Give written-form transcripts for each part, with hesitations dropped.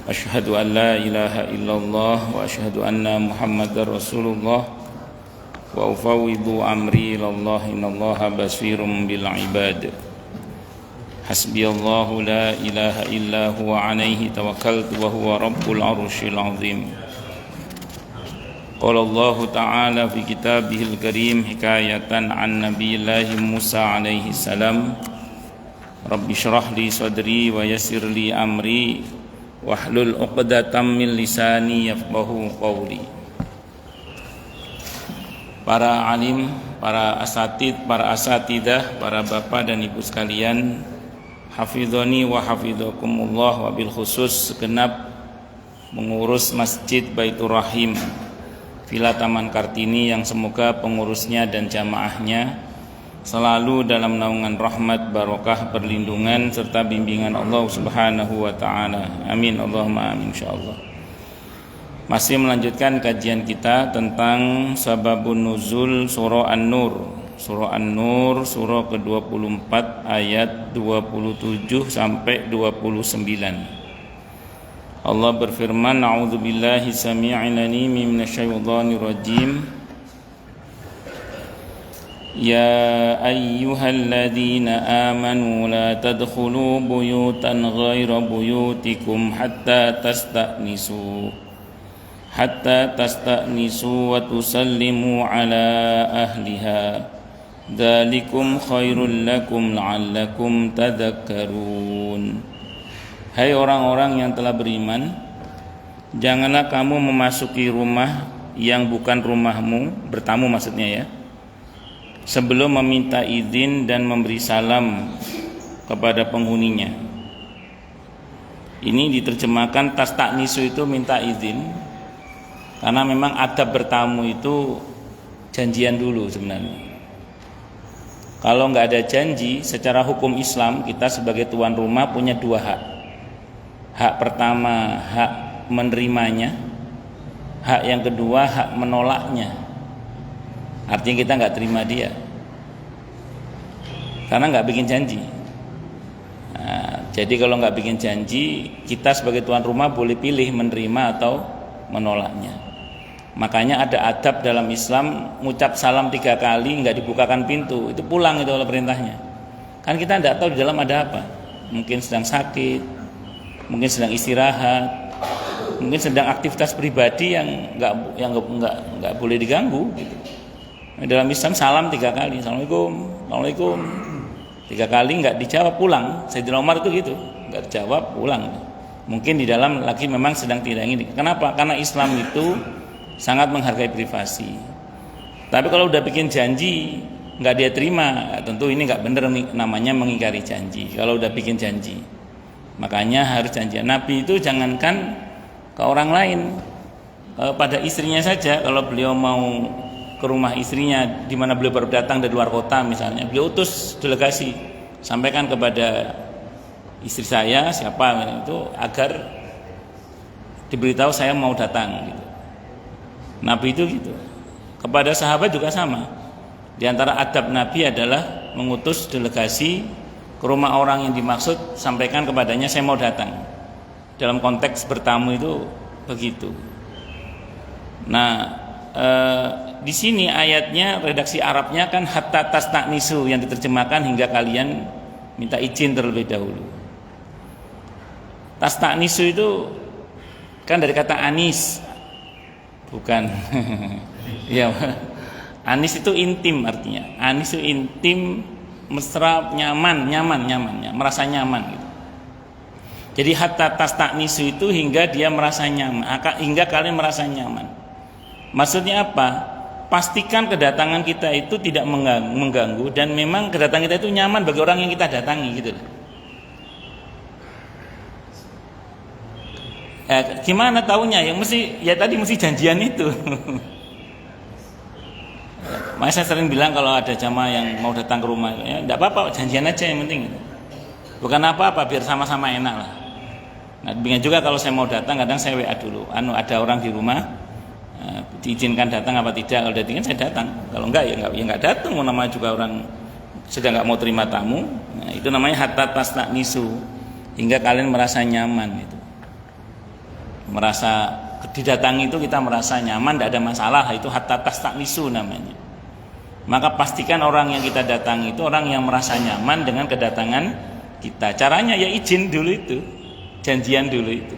Asyhadu an la ilaha illallah wa asyhadu anna Muhammadar Rasulullah wa ufawwidu amri ilallah innallaha basirum bil ibad. Hasbiyallahu la ilaha illa huwa alaihi tawakkaltu wa huwa rabbul arsyil azim. Qala Allah ta'ala fi kitabihil karim hikayatan an nabiyillahi Musa alaihi salam. Rabbi syrah li sadri wa yassir li amri wahlul 'uqdatam min lisani yafqahu qawli. Para alim, para asatid, para asatidah, para bapak dan ibu sekalian, hafidhani wa hafidhakumullah, wabil khusus segenap mengurus Masjid Baitur Rahim Villa Taman Kartini yang semoga pengurusnya dan jamaahnya selalu dalam naungan rahmat, barokah, perlindungan serta bimbingan Allah Subhanahu wa taala. Amin Allahumma amin insyaallah. Masih melanjutkan kajian kita tentang sababun nuzul surah An-Nur. Surah An-Nur surah ke-24 ayat 27 sampai 29. Allah berfirman, a'udzubillahi samii'il 'aliim minasyaitonir rajim. Ya ayyuhalladzina amanu la tadkhulu buyutan ghaira buyutikum hatta tasta'nisu wa tusallimu ala ahliha dzalikum khairul lakum la'allakum tadhakkarun. Hai orang-orang yang telah beriman, janganlah kamu memasuki rumah yang bukan rumahmu, bertamu maksudnya ya, sebelum meminta izin dan memberi salam kepada penghuninya. Ini diterjemahkan tastaknisu itu minta izin, karena memang adab bertamu itu janjian dulu sebenarnya. Kalau nggak ada janji, secara hukum Islam kita sebagai tuan rumah punya dua hak. Hak pertama hak menerimanya, hak yang kedua hak menolaknya. Artinya kita nggak terima dia karena nggak bikin janji. Nah, jadi kalau nggak bikin janji, kita sebagai tuan rumah boleh pilih menerima atau menolaknya. Makanya ada adab dalam Islam, ngucap salam 3 kali nggak dibukakan pintu, itu pulang itu oleh perintahnya. Kan kita nggak tahu di dalam ada apa. Mungkin sedang sakit, mungkin sedang istirahat, mungkin sedang aktivitas pribadi yang nggak boleh diganggu gitu. Dalam Islam salam 3 kali, assalamualaikum 3 kali nggak dijawab pulang. Sayyidina Umar itu gitu, nggak dijawab pulang. Mungkin di dalam lagi memang sedang tidak ingin. Kenapa? Karena Islam itu sangat menghargai privasi. Tapi kalau udah bikin janji nggak dia terima, tentu ini nggak benar, namanya mengingkari janji. Kalau udah bikin janji, makanya harus janjian. Nabi itu jangankan ke orang lain, pada istrinya saja. Kalau beliau mau ke rumah istrinya di mana beliau baru datang dari luar kota misalnya, beliau utus delegasi, sampaikan kepada istri saya siapa itu agar diberitahu saya mau datang gitu. Nabi itu gitu. Kepada sahabat juga sama. Di antara adab Nabi adalah mengutus delegasi ke rumah orang yang dimaksud, sampaikan kepadanya saya mau datang. Dalam konteks bertamu itu begitu. Nah, di sini ayatnya redaksi Arabnya kan hatta tastaknisu, yang diterjemahkan hingga kalian minta izin terlebih dahulu. Tastaknisu itu kan dari kata anis, bukan ya, anis itu intim artinya. Anis itu intim, mesra, nyaman, merasa nyaman gitu. Jadi hatta tastaknisu itu hingga dia merasa nyaman, hingga kalian merasa nyaman. Maksudnya apa? Pastikan kedatangan kita itu tidak mengganggu dan memang kedatangan kita itu nyaman bagi orang yang kita datangi gitu. Gimana taunya? Yang mesti janjian itu. Makanya saya sering bilang kalau ada jamaah yang mau datang ke rumah, ya enggak apa-apa, janjian aja yang penting. Bukan apa-apa, biar sama-sama enak lah. Nah, demikian juga kalau saya mau datang, kadang saya WA dulu. Ada orang di rumah, diizinkan datang apa tidak. Kalau diizinkan saya datang, kalau enggak ya enggak datang. Namanya juga orang sedang enggak mau terima tamu. Nah, itu namanya hatta tastaknisu, hingga kalian merasa nyaman itu. merasa didatangi itu kita merasa nyaman, tidak ada masalah, itu hatta tastanisu namanya. Maka pastikan orang yang kita datangi itu orang yang merasa nyaman dengan kedatangan kita. Caranya ya izin dulu itu, janjian dulu itu.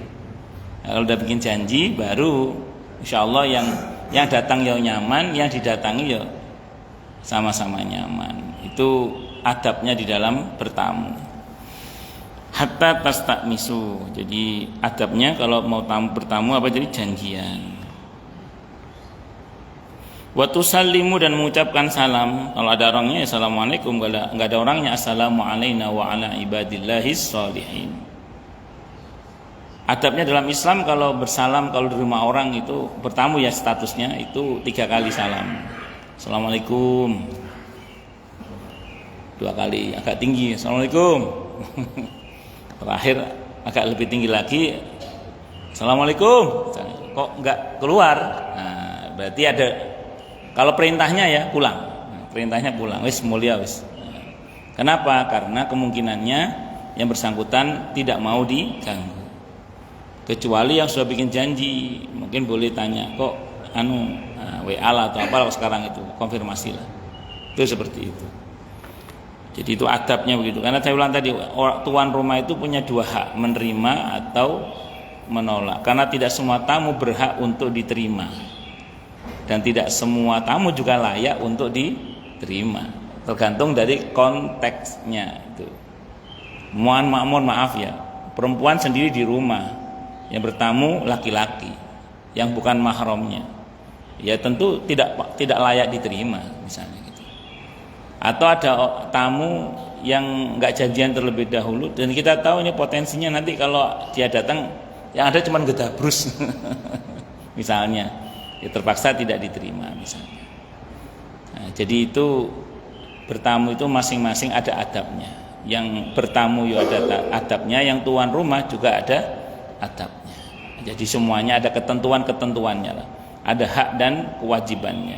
Nah, kalau udah bikin janji baru insya Allah yang datang ya nyaman, yang didatangi ya sama-sama nyaman. Itu adabnya di dalam bertamu. Hatta tastanisu. Jadi adabnya kalau mau bertamu apa, jadi janjian. Wa tusallimu, dan mengucapkan salam. Kalau ada orangnya ya assalamualaikum, enggak ada orangnya assalamu alaina wa ala ibadillahis sholihin. Adabnya dalam Islam kalau bersalam, kalau di rumah orang itu bertamu ya statusnya itu 3 kali salam. Assalamualaikum. 2 kali agak tinggi, assalamualaikum. Terakhir agak lebih tinggi lagi, assalamualaikum. Kok enggak keluar? Nah, berarti ada. Kalau perintahnya ya pulang, perintahnya pulang, wis mulia wis. Kenapa? Karena kemungkinannya yang bersangkutan tidak mau diganggu. Kecuali yang sudah bikin janji, mungkin boleh tanya, kok WA lah atau apa sekarang itu, konfirmasilah. Itu seperti itu. Jadi itu adabnya begitu. Karena saya ulang tadi, tuan rumah itu punya 2 hak, menerima atau menolak. Karena tidak semua tamu berhak untuk diterima. Dan tidak semua tamu juga layak untuk diterima, tergantung dari konteksnya itu. Mohon maaf ya, perempuan sendiri di rumah, yang bertamu laki-laki yang bukan mahramnya, ya tentu tidak layak diterima misalnya gitu. Atau ada tamu yang nggak janjian terlebih dahulu dan kita tahu ini potensinya nanti kalau dia datang yang ada cuma gedabrus misalnya, ya terpaksa tidak diterima misalnya. Nah, jadi itu bertamu itu masing-masing ada adabnya. Yang bertamu ya ada adabnya, yang tuan rumah juga ada adabnya. Jadi semuanya ada ketentuan-ketentuannya lah. Ada hak dan kewajibannya.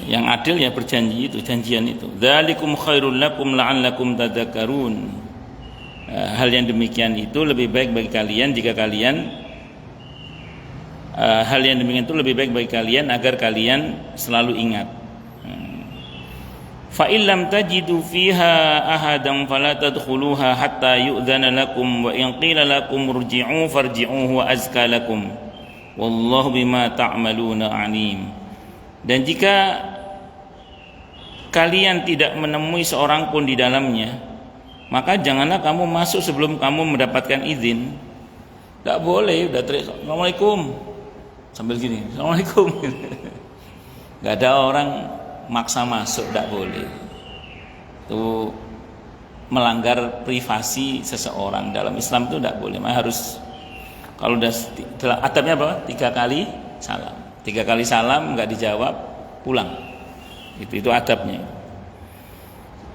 Yang adil ya berjanji itu, janjian itu. Dzalikum khairul lakum la'allakum tadzakkarun. Hal yang demikian itu lebih baik bagi kalian jika kalian hal yang demikian itu lebih baik bagi kalian agar kalian selalu ingat. Fa illam tajidu fiha ahadan fala tadkhuluha hatta yu'dzana lakum wa in qila lakum irji'u farji'u wa azka lakum wallahu bima ta'maluna alim. Dan jika kalian tidak menemui seorang pun di dalamnya, maka janganlah kamu masuk sebelum kamu mendapatkan izin. Tidak boleh udah teriak assalamualaikum sambil gini, assalamualaikum. Gak ada orang maksa masuk, tidak boleh. Itu melanggar privasi seseorang. Dalam Islam itu tidak boleh. Harus kalau udah adabnya apa? 3 kali salam. 3 kali salam nggak dijawab, pulang. Itu adabnya.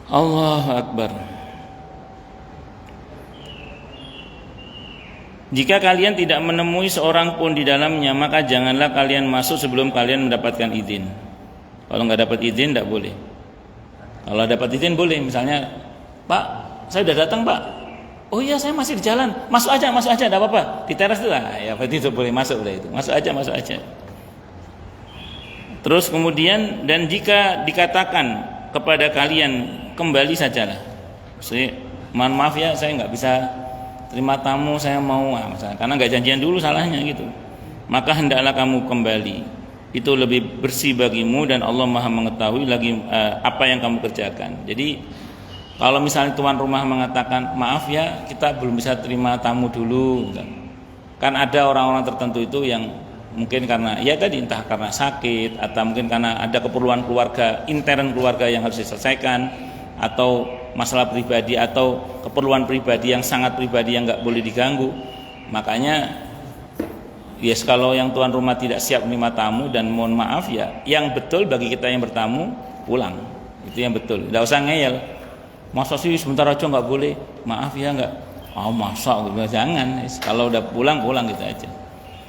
Allahu Akbar. Jika kalian tidak menemui seorang pun di dalamnya, maka janganlah kalian masuk sebelum kalian mendapatkan izin. Kalau nggak dapat izin, tidak boleh. Kalau dapat izin boleh. Misalnya, Pak, saya sudah datang Pak. Oh iya, saya masih di jalan. Masuk aja, tidak apa-apa. Di teras itu lah. Ya berarti itu boleh masuk lah itu. Masuk aja. Terus kemudian, dan jika dikatakan kepada kalian kembali sajalah. Mohon maaf ya, saya nggak bisa terima tamu, saya mau misalnya, karena nggak janjian dulu salahnya gitu. Maka hendaklah kamu kembali. Itu lebih bersih bagimu dan Allah Maha mengetahui lagi apa yang kamu kerjakan. Jadi kalau misalnya tuan rumah mengatakan maaf ya kita belum bisa terima tamu dulu, kan ada orang-orang tertentu itu yang mungkin karena ya tadi entah karena sakit atau mungkin karena ada keperluan keluarga, intern keluarga yang harus diselesaikan, atau masalah pribadi atau keperluan pribadi yang sangat pribadi yang nggak boleh diganggu. Makanya yes, kalau yang tuan rumah tidak siap menerima tamu, dan mohon maaf ya, yang betul bagi kita yang bertamu pulang, itu yang betul. Tidak usah ngeyel, masa sih sebentar aja nggak boleh, maaf ya nggak, masa jangan. Kalau udah pulang gitu aja.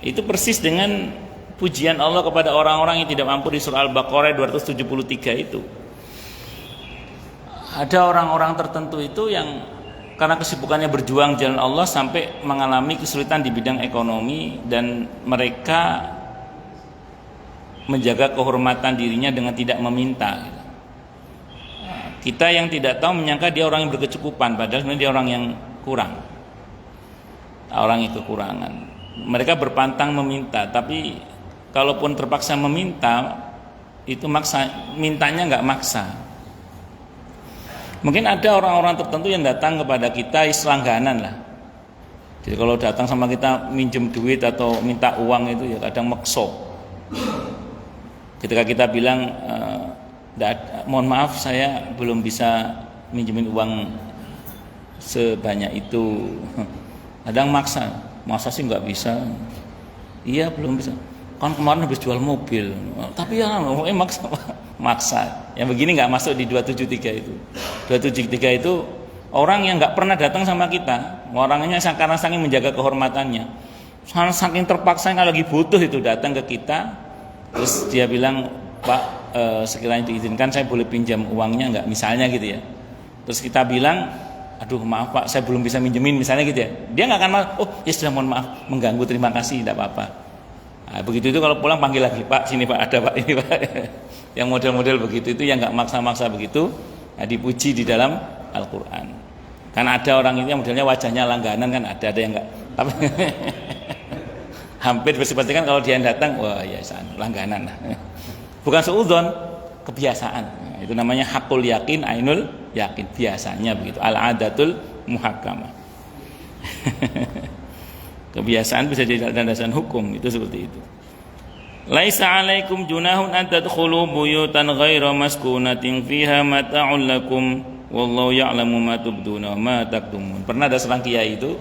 Itu persis dengan pujian Allah kepada orang-orang yang tidak mampu di surah Al-Baqarah 273 itu. Ada orang-orang tertentu itu yang karena kesibukannya berjuang jalan Allah sampai mengalami kesulitan di bidang ekonomi dan mereka menjaga kehormatan dirinya dengan tidak meminta. Kita yang tidak tahu menyangka dia orang yang berkecukupan, padahal sebenarnya dia orang yang kurang, orang yang kekurangan. Mereka berpantang meminta, tapi kalaupun terpaksa meminta, itu mintanya nggak maksa. Mungkin ada orang-orang tertentu yang datang kepada kita selangganan lah. Jadi kalau datang sama kita minjem duit atau minta uang itu ya kadang makso. Ketika kita bilang mohon maaf saya belum bisa minjemin uang sebanyak itu, kadang masa sih nggak bisa. Iya belum bisa, kan kemarin habis jual mobil, tapi ya maksa. Yang begini nggak masuk di 273 itu. 273 itu orang yang nggak pernah datang sama kita, orangnya karena saking menjaga kehormatannya, saking terpaksa kalau lagi butuh itu datang ke kita, terus dia bilang, Pak sekiranya diizinkan saya boleh pinjam uangnya nggak, misalnya gitu ya. Terus kita bilang, aduh maaf Pak saya belum bisa minjemin, misalnya gitu ya. Dia nggak akan maaf, oh ya sudah mohon maaf mengganggu, terima kasih, tidak apa-apa. Nah, begitu itu kalau pulang panggil lagi, Pak sini Pak, ada Pak ini Pak. Yang model-model begitu itu yang nggak maksa-maksa begitu, nah, dipuji di dalam Al-Quran. Karena ada orang itu yang modelnya wajahnya langganan kan, ada yang nggak, tapi hampir seperti kan kalau dia yang datang, wah ya langganan lah. Bukan suudzon, kebiasaan. Nah, itu namanya hakul yakin, ainul yakin, biasanya begitu. Al-adatul muhakkamah. Kebiasaan bisa jadi landasan hukum, itu seperti itu. Laisa 'alaikum junahun an tadkhulu buyutan ghaira maskunatin fiha mata'un lakum wallahu ya'lamu ma tubduna wa ma taktumun. Pernah ada seorang kiai itu,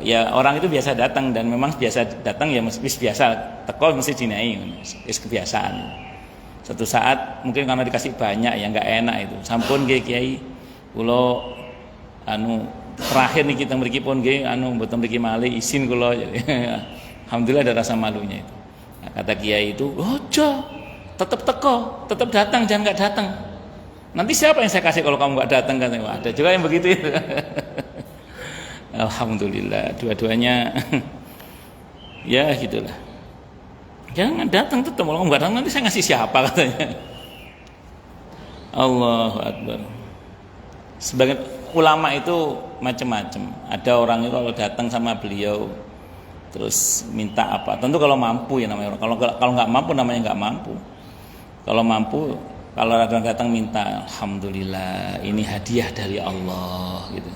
ya orang itu biasa datang dan memang biasa datang ya mesti biasa teko mesti dinai, kebiasaan. Satu saat mungkin karena dikasih banyak ya nggak enak itu, sampun nggih kiai kula terakhir nih kita mriki pun nggih mboten mriki malih izin kula. Alhamdulillah ada rasa malunya itu. Nah, kata kiai itu, ojo tetap teko, tetap datang, jangan nggak datang. Nanti siapa yang saya kasih kalau kamu nggak datang, kan? Ada juga yang begitu itu. Alhamdulillah dua-duanya ya gitulah. Jangan datang tetap, kalau nggak datang nanti saya ngasih siapa, katanya. Allahu Akbar. Sebagian ulama itu macam-macam. Ada orang itu kalau datang sama beliau terus minta apa, tentu kalau mampu ya namanya orang. Kalau nggak mampu namanya nggak mampu. Kalau mampu, kalau ada orang datang minta, alhamdulillah ini hadiah dari Allah gitu.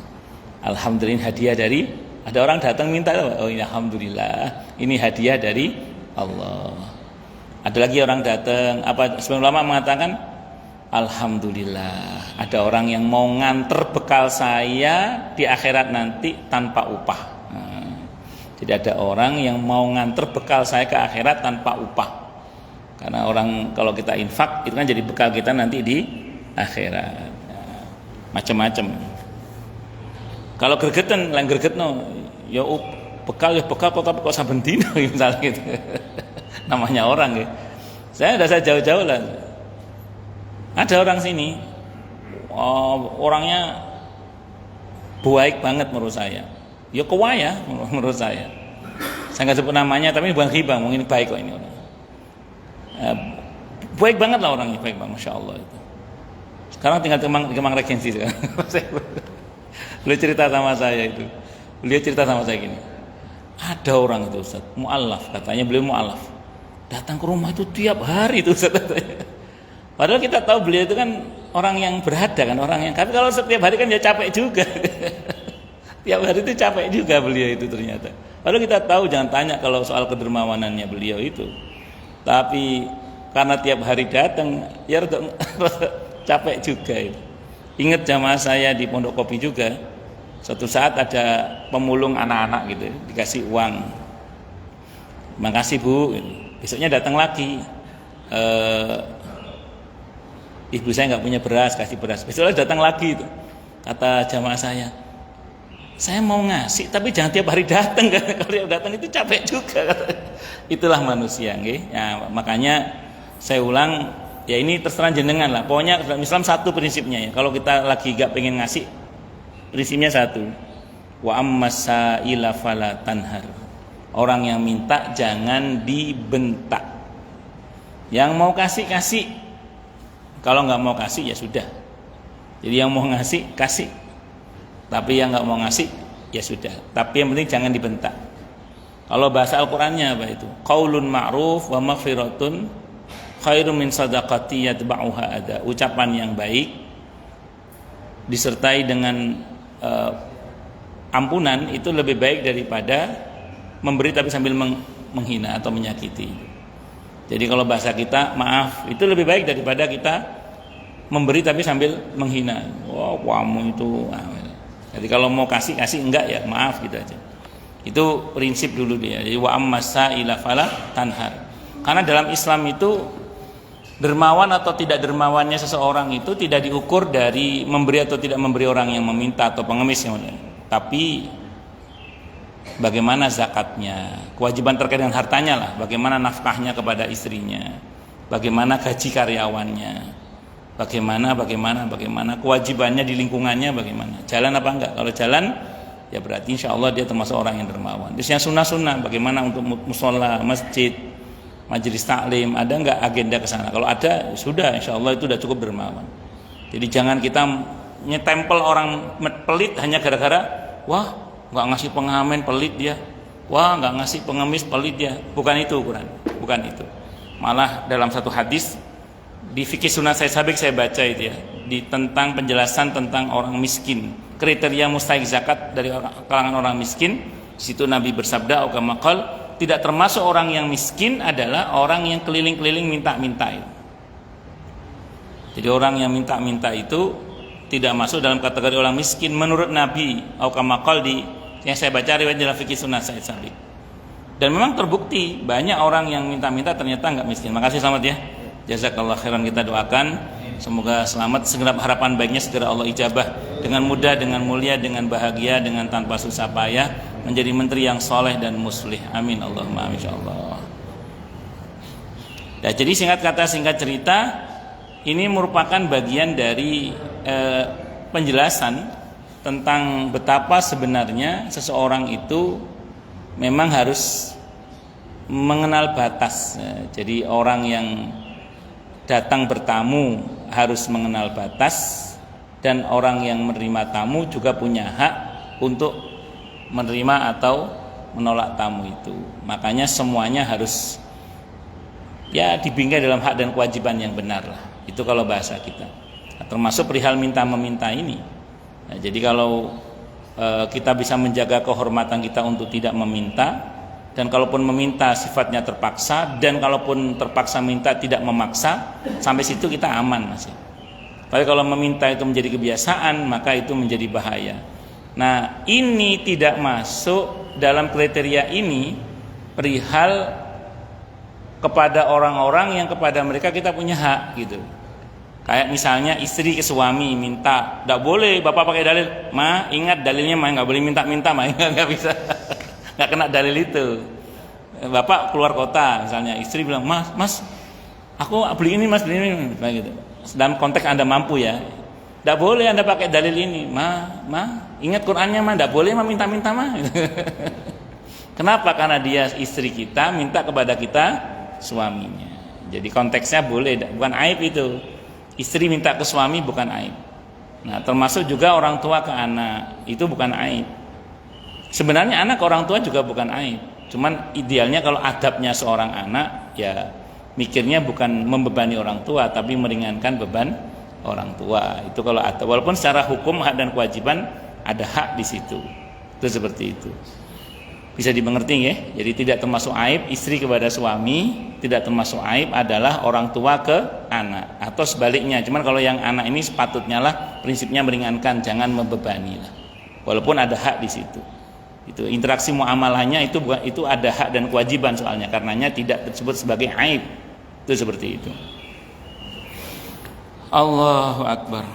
Alhamdulillah hadiah dari, ada orang datang minta, oh ini alhamdulillah ini hadiah dari Allah. Ada lagi orang datang, apa sebagian ulama mengatakan, alhamdulillah ada orang yang mau nganter bekal saya di akhirat nanti tanpa upah. Jadi ada orang yang mau nganter bekal saya ke akhirat tanpa upah. Karena orang kalau kita infak itu kan jadi bekal kita nanti di akhirat. Macam-macam. Kalau gregetan, lain gregetno, ya bekal kok tapi kok saben dina misalnya gitu. Namanya orang ya. Saya udah jauh-jauh lah. Ada orang sini, orangnya baik banget menurut saya. Ya kewaya menurut saya. Saya nggak sebut namanya, tapi ini bukan ghibah, mungkin baik kok ini orang. Baik banget lah orangnya, baik banget, masya Allah itu. Sekarang tinggal Kemang Regensi sekarang. Beliau cerita sama saya itu. Beliau cerita sama saya gini. Ada orang itu Ustaz, mu'alaf, katanya beliau mu'alaf. Datang ke rumah itu tiap hari itu Ustaz. Padahal kita tahu beliau itu kan orang yang berada kan, orang yang. Tapi kalau setiap hari kan ya capek juga. Tiap hari itu capek juga beliau itu ternyata. Padahal kita tahu, jangan tanya kalau soal kedermawanannya beliau itu. Tapi karena tiap hari datang, ya capek juga itu. Ingat jamaah saya di Pondok Kopi juga. Suatu saat ada pemulung anak-anak gitu, dikasih uang. Makasih Bu. Besoknya datang lagi. Ibu saya nggak punya beras, kasih beras. Besoknya datang lagi itu. Kata jamaah saya mau ngasih tapi jangan tiap hari datang, kalau tiap datang itu capek juga. Itulah manusia, nggih. Ya, makanya saya ulang, ya ini terserah jenengan lah. Pokoknya dalam Islam satu prinsipnya ya. Kalau kita lagi gak pengen ngasih, Prinsipnya satu. Wa ammasaila fala tanhar. Orang yang minta jangan dibentak. Yang mau kasih. Kalau nggak mau kasih ya sudah. Jadi yang mau ngasih kasih. Tapi yang nggak mau ngasih ya sudah. Tapi yang penting jangan dibentak. Kalau bahasa Al-Qur'annya apa itu? Qaulun ma'ruf wa maghfiratun khairum min sadaqati yatba'uha ada. Ucapan yang baik disertai dengan ampunan itu lebih baik daripada memberi tapi sambil menghina atau menyakiti. Jadi kalau bahasa kita maaf itu lebih baik daripada kita memberi tapi sambil menghina. Wah, kamu itu. Jadi kalau mau kasih enggak ya maaf gitu aja. Itu prinsip dulu dia. Jadi wa ammasaila fala tanhar. Karena dalam Islam itu dermawan atau tidak dermawannya seseorang itu tidak diukur dari memberi atau tidak memberi orang yang meminta atau pengemis, tapi bagaimana zakatnya, kewajiban terkait dengan hartanya lah, bagaimana nafkahnya kepada istrinya, bagaimana gaji karyawannya, bagaimana kewajibannya di lingkungannya, bagaimana jalan apa enggak. Kalau jalan ya berarti insya Allah dia termasuk orang yang dermawan. Terus yang sunnah bagaimana untuk musola, masjid, majelis taklim, ada enggak agenda ke sana? Kalau ada sudah insya Allah itu sudah cukup dermawan. Jadi jangan kita nyetempel orang pelit hanya gara-gara wah nggak ngasih pengamen pelit dia, wah nggak ngasih pengemis pelit dia. Bukan itu ukuran, bukan itu. Malah dalam satu hadis di fikih sunnah sabik saya baca itu ya, di tentang penjelasan tentang orang miskin, kriteria mustahik zakat dari kalangan orang miskin. Di situ Nabi bersabda, "Aukamakal, tidak termasuk orang yang miskin adalah orang yang keliling-keliling minta-minta itu." Jadi orang yang minta-minta itu tidak masuk dalam kategori orang miskin menurut Nabi. Aukamakal di yang saya baca riwayat dalam fikih sunnah sabik. Dan memang terbukti banyak orang yang minta-minta ternyata nggak miskin. Makasih, selamat ya. Jazakallah khairan, kita doakan semoga selamat, segenap harapan baiknya segera Allah ijabah dengan mudah, dengan mulia, dengan bahagia, dengan tanpa susah payah menjadi menteri yang soleh dan muslih. Amin Allahumma amin insyaallah. Nah, jadi singkat kata singkat cerita, ini merupakan bagian dari penjelasan tentang betapa sebenarnya seseorang itu memang harus mengenal batas. Jadi orang yang datang bertamu harus mengenal batas, dan orang yang menerima tamu juga punya hak untuk menerima atau menolak tamu itu. Makanya semuanya harus ya dibingkai dalam hak dan kewajiban yang benar lah. Itu kalau bahasa kita. Nah, termasuk perihal minta-meminta ini. Nah, jadi kalau kita bisa menjaga kehormatan kita untuk tidak meminta, dan kalaupun meminta sifatnya terpaksa, dan kalaupun terpaksa minta tidak memaksa, sampai situ kita aman masih. Tapi kalau meminta itu menjadi kebiasaan, maka itu menjadi bahaya. Nah, ini tidak masuk dalam kriteria ini perihal kepada orang-orang yang kepada mereka kita punya hak gitu. Kayak misalnya istri ke suami minta, tidak boleh bapak pakai dalil, ma ingat dalilnya ma, nggak boleh minta-minta ma, nggak bisa. Nggak kena dalil itu. Bapak keluar kota misalnya, istri bilang mas aku beli ini mas, beli ini kayak gitu. Dalam konteks anda mampu ya, tidak boleh anda pakai dalil ini, ma ingat Qurannya ma, tidak boleh ma minta-minta ma. Kenapa? Karena dia istri kita minta kepada kita suaminya. Jadi konteksnya boleh, bukan aib itu. Istri minta ke suami bukan aib. Nah, termasuk juga orang tua ke anak, itu bukan aib. Sebenarnya anak ke orang tua juga bukan aib. Cuman idealnya kalau adabnya seorang anak ya mikirnya bukan membebani orang tua tapi meringankan beban orang tua. Itu kalau adab. Walaupun secara hukum hak dan kewajiban ada hak di situ. Itu seperti itu. Bisa dimengerti ya? Jadi tidak termasuk aib istri kepada suami, tidak termasuk aib adalah orang tua ke anak atau sebaliknya. Cuman kalau yang anak ini sepatutnya lah prinsipnya meringankan, jangan membebani lah. Walaupun ada hak di situ. Itu interaksi muamalahnya itu ada hak dan kewajiban soalnya, karenanya tidak disebut sebagai aib. Itu seperti itu. Allahu Akbar.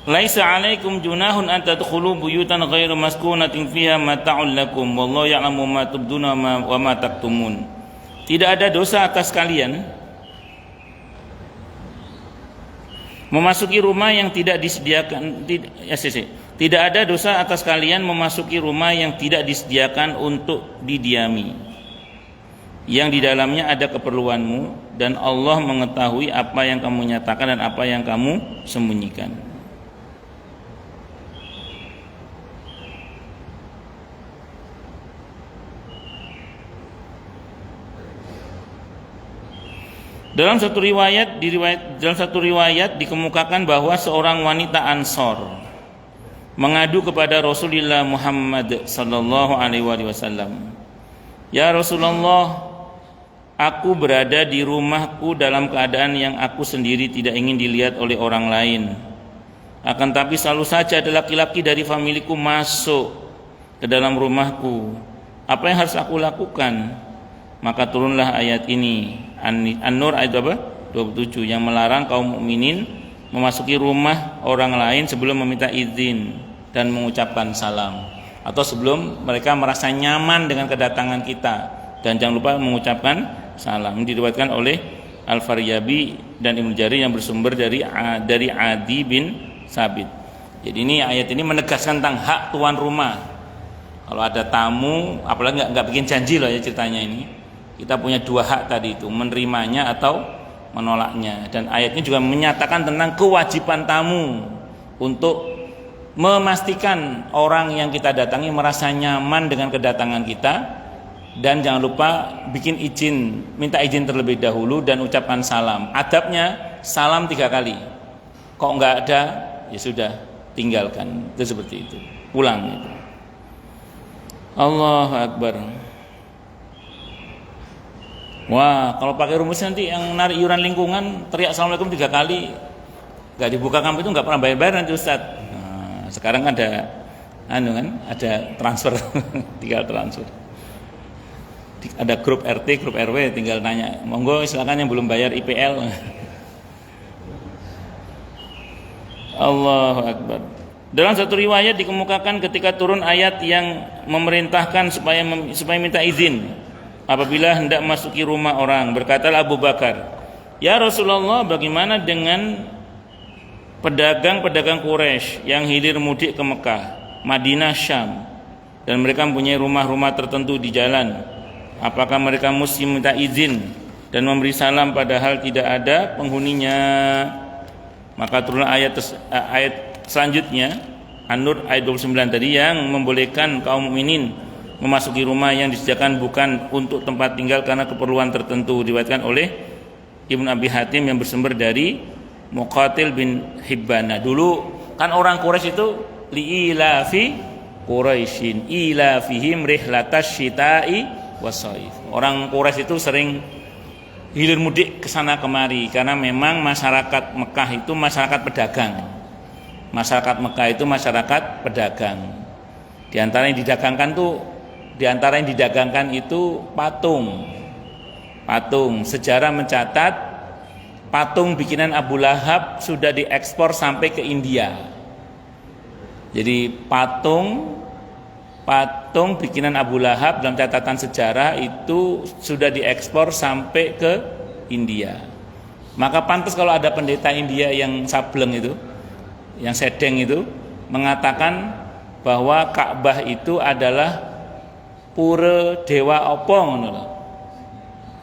Laisa 'alaikum junahun an tadkhulu buyutan ghairu maskunatin fiha mata'un lakum wallahu ya'lamu ma tubduna wa ma taktumun. Tidak ada dosa atas kalian memasuki rumah yang tidak disediakan. Tidak ada dosa atas kalian memasuki rumah yang tidak disediakan untuk didiami, yang di dalamnya ada keperluanmu, dan Allah mengetahui apa yang kamu nyatakan dan apa yang kamu sembunyikan. Dalam satu riwayat dikemukakan bahwa seorang wanita Ansor mengadu kepada Rasulullah Muhammad sallallahu alaihi wasallam, "Ya Rasulullah, aku berada di rumahku dalam keadaan yang aku sendiri tidak ingin dilihat oleh orang lain. Akan tapi selalu saja ada laki-laki dari familiku masuk ke dalam rumahku. Apa yang harus aku lakukan?" Maka turunlah ayat ini, An-Nur ayat 27, yang melarang kaum mukminin memasuki rumah orang lain sebelum meminta izin dan mengucapkan salam, atau sebelum mereka merasa nyaman dengan kedatangan kita, dan jangan lupa mengucapkan salam. Ini diriwayatkan oleh Al-Faryabi dan Ibnu Jarir yang bersumber dari Adi bin Sabit. Jadi ini ayat ini menegaskan tentang hak tuan rumah. Kalau ada tamu, apalagi nggak bikin janji loh ya ceritanya ini, kita punya dua hak tadi itu, menerimanya atau menolaknya. Dan ayatnya juga menyatakan tentang kewajiban tamu untuk memastikan orang yang kita datangi merasa nyaman dengan kedatangan kita, dan jangan lupa bikin izin, minta izin terlebih dahulu dan ucapkan salam. Adabnya salam 3 kali. Kok nggak ada, ya sudah, tinggalkan. Itu seperti itu, pulang itu. Allahu Akbar. Wah, kalau pakai rumus nanti yang narik iuran lingkungan teriak assalamualaikum 3 kali, nggak dibuka kamp itu nggak pernah bayar-bayar nanti Ustadz. Nah, sekarang ada ada transfer tinggal transfer. Ada grup RT, grup RW, tinggal nanya, monggo silakan yang belum bayar IPL. Allahu Akbar. Dalam satu riwayat dikemukakan ketika turun ayat yang memerintahkan supaya minta izin apabila hendak masuki rumah orang, berkatalah Abu Bakar, "Ya Rasulullah, bagaimana dengan pedagang-pedagang Quraisy yang hilir mudik ke Mekah, Madinah, Syam, dan mereka mempunyai rumah-rumah tertentu di jalan? Apakah mereka mesti minta izin dan memberi salam padahal tidak ada penghuninya?" Maka turunlah ayat selanjutnya, An-Nur ayat 29 tadi, yang membolehkan kaum mukminin memasuki rumah yang disediakan bukan untuk tempat tinggal karena keperluan tertentu. Diriwayatkan oleh Ibnu Abi Hatim yang bersumber dari Muqatil bin Hibban. Nah, dulu kan orang Quraisy itu li'ilafi Quraisyin ilafihim rihlatasy syita'i washaif. Orang Quraisy itu sering hilir mudik ke sana kemari karena memang masyarakat Mekah itu masyarakat pedagang. Masyarakat Mekah itu masyarakat pedagang. Di antara yang didagangkan itu patung. Sejarah mencatat patung bikinan Abu Lahab sudah diekspor sampai ke India. Jadi patung bikinan Abu Lahab dalam catatan sejarah itu sudah diekspor sampai ke India. Maka pantas kalau ada pendeta India yang sableng itu, yang sedeng itu, mengatakan bahwa Ka'bah itu adalah pura dewa opo ngono lho.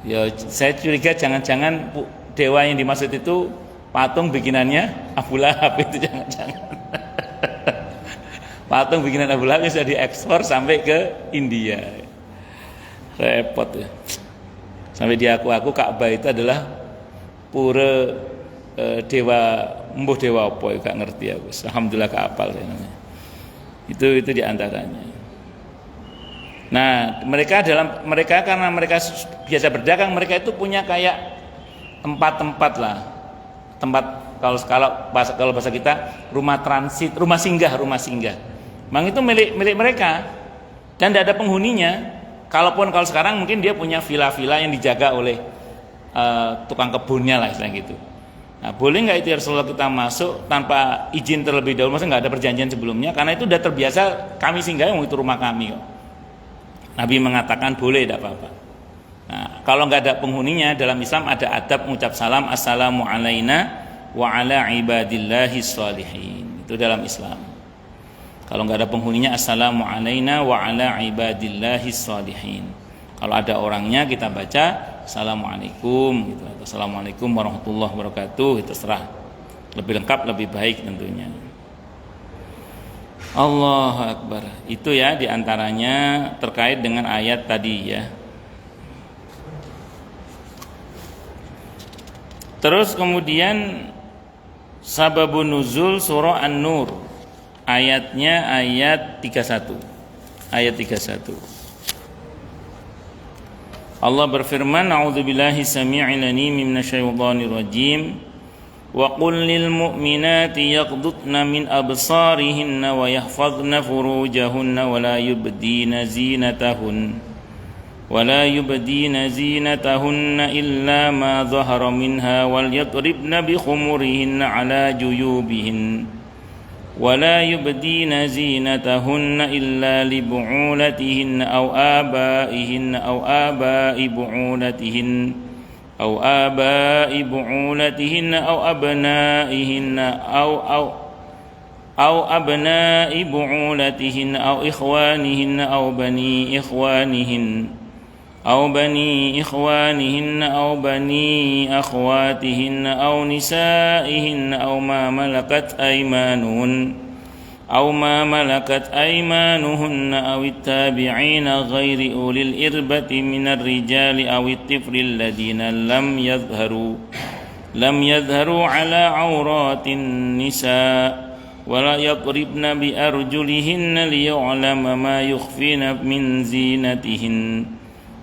Ya saya curiga jangan-jangan dewa yang dimaksud itu patung bikinannya Abu Lahab itu, jangan-jangan. Patung bikinan Abu Lahab sudah diekspor sampai ke India. Repot ya. Sampai diaku-aku Ka'bah itu adalah pura dewa, embuh dewa opo gak ngerti aku. Alhamdulillah kapal ya namanya. Itu di antaranya. Nah, mereka karena mereka biasa berdagang, mereka itu punya kayak tempat-tempat lah. Tempat kalau bahasa kita rumah transit, rumah singgah. Memang itu milik mereka dan tidak ada penghuninya. Kalau sekarang mungkin dia punya villa-villa yang dijaga oleh tukang kebunnya lah istilahnya gitu. Nah, boleh nggak itu ya Rasulullah kita masuk tanpa izin terlebih dahulu? Maksudnya nggak ada perjanjian sebelumnya? Karena itu udah terbiasa kami singgah, itu rumah kami kok. Nabi mengatakan boleh, tidak apa-apa. Nah, kalau nggak ada penghuninya, dalam Islam ada adab mengucap salam, assalamu alaina wa ala ibadillahi sholihin. Itu dalam Islam. Kalau nggak ada penghuninya, assalamu alaina wa ala ibadillahi sholihin. Kalau ada orangnya, kita baca assalamualaikum gitu, atau assalamualaikum warahmatullahi wabarakatuh. Itu terserah, lebih lengkap, lebih baik tentunya. Allahu Akbar. Itu ya diantaranya terkait dengan ayat tadi ya. Terus kemudian sababun nuzul surah An-Nur, ayatnya ayat 31. Ayat 31. Allah berfirman, a'udzubillahi samii'il 'aliim minasyaitonir rajim. Wa qul lil mu'minati yaghdudna min absarihinna wa yahfazna furujahunna wa la yubdina zinatahunna ولا يبدين زينتهن إلا ما ظهر منها وليضربن بخمرهن على جيوبهن ولا يبدين زينتهن إلا لبعولتهن أو آبائهن أو آباء بعولتهن أو آباء بعولتهن أو أبنائهن أو أبناء بعولتهن أو إخوانهن أو بني إخوانهن أو بني إخوانهن أو بني أخواتهن أو نسائهن أو ما ملكت أيمانهن أو التابعين غير أولي الإربة من الرجال أو الطفل الذين لم يظهروا على عورات النساء ولا يضربن بأرجلهن ليعلم ما يخفين من زينتهن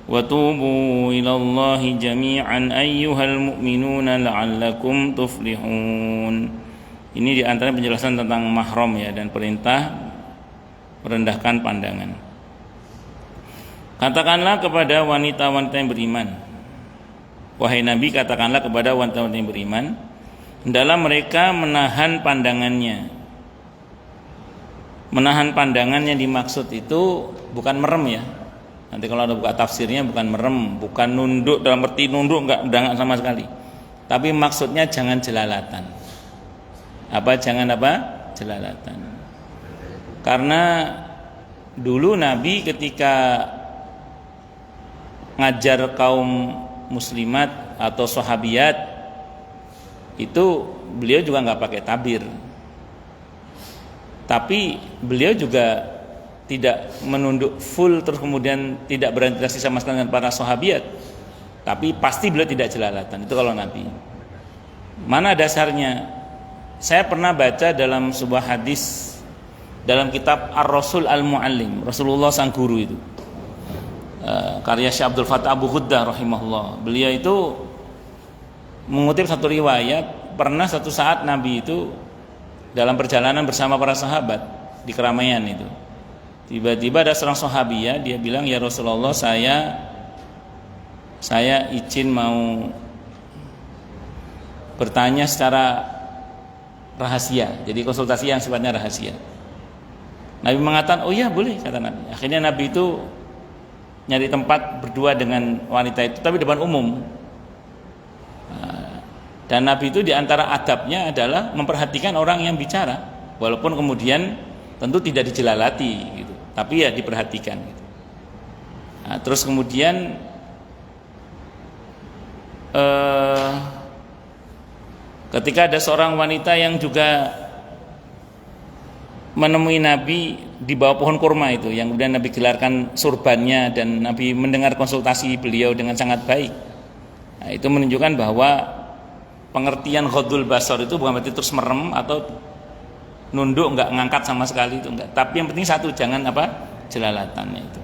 وتوبوا إلى الله جميعا أيها المؤمنون لعلكم تفلحون. Ini diantara penjelasan tentang mahram ya, dan perintah merendahkan pandangan. Katakanlah kepada wanita-wanita yang beriman, wahai Nabi, katakanlah kepada wanita-wanita yang beriman, hendaklah mereka menahan pandangannya. Menahan pandangannya dimaksud itu bukan merem ya. Nanti kalau ada buka tafsirnya, bukan merem, bukan nunduk, dalam arti nunduk enggak sama sekali. Tapi maksudnya jangan jelalatan. Jangan jelalatan. Karena dulu Nabi ketika ngajar kaum muslimat atau sahabiyat itu beliau juga enggak pakai tabir. Tapi beliau juga tidak menunduk full terus kemudian tidak berinteraksi sama sekali dengan para sahabiat, tapi pasti beliau tidak jelalatan. Itu kalau Nabi. Mana dasarnya? Saya pernah baca dalam sebuah hadis dalam kitab Ar-Rasul Al-Muallim, Rasulullah sang guru itu, karya Syekh Abdul Fattah Abu Ghuddah rahimahullah. Beliau itu mengutip satu riwayat, pernah satu saat Nabi itu dalam perjalanan bersama para sahabat di keramaian itu, tiba-tiba ada seorang sahabiah, dia bilang, ya Rasulullah, saya izin mau bertanya secara rahasia, jadi konsultasi yang sifatnya rahasia. Nabi mengatakan, oh ya boleh, kata Nabi. Akhirnya Nabi itu nyari tempat berdua dengan wanita itu, tapi depan umum. Dan Nabi itu diantara adabnya adalah memperhatikan orang yang bicara, walaupun kemudian tentu tidak dijelalati gitu, tapi ya diperhatikan gitu. Nah, terus kemudian ketika ada seorang wanita yang juga menemui Nabi di bawah pohon kurma itu, yang kemudian Nabi gelarkan surbannya dan Nabi mendengar konsultasi beliau dengan sangat baik. Nah, itu menunjukkan bahwa pengertian ghadul basar itu bukan berarti terus merem atau nunduk, enggak ngangkat sama sekali, itu enggak. Tapi yang penting satu, jangan jelalatannya itu.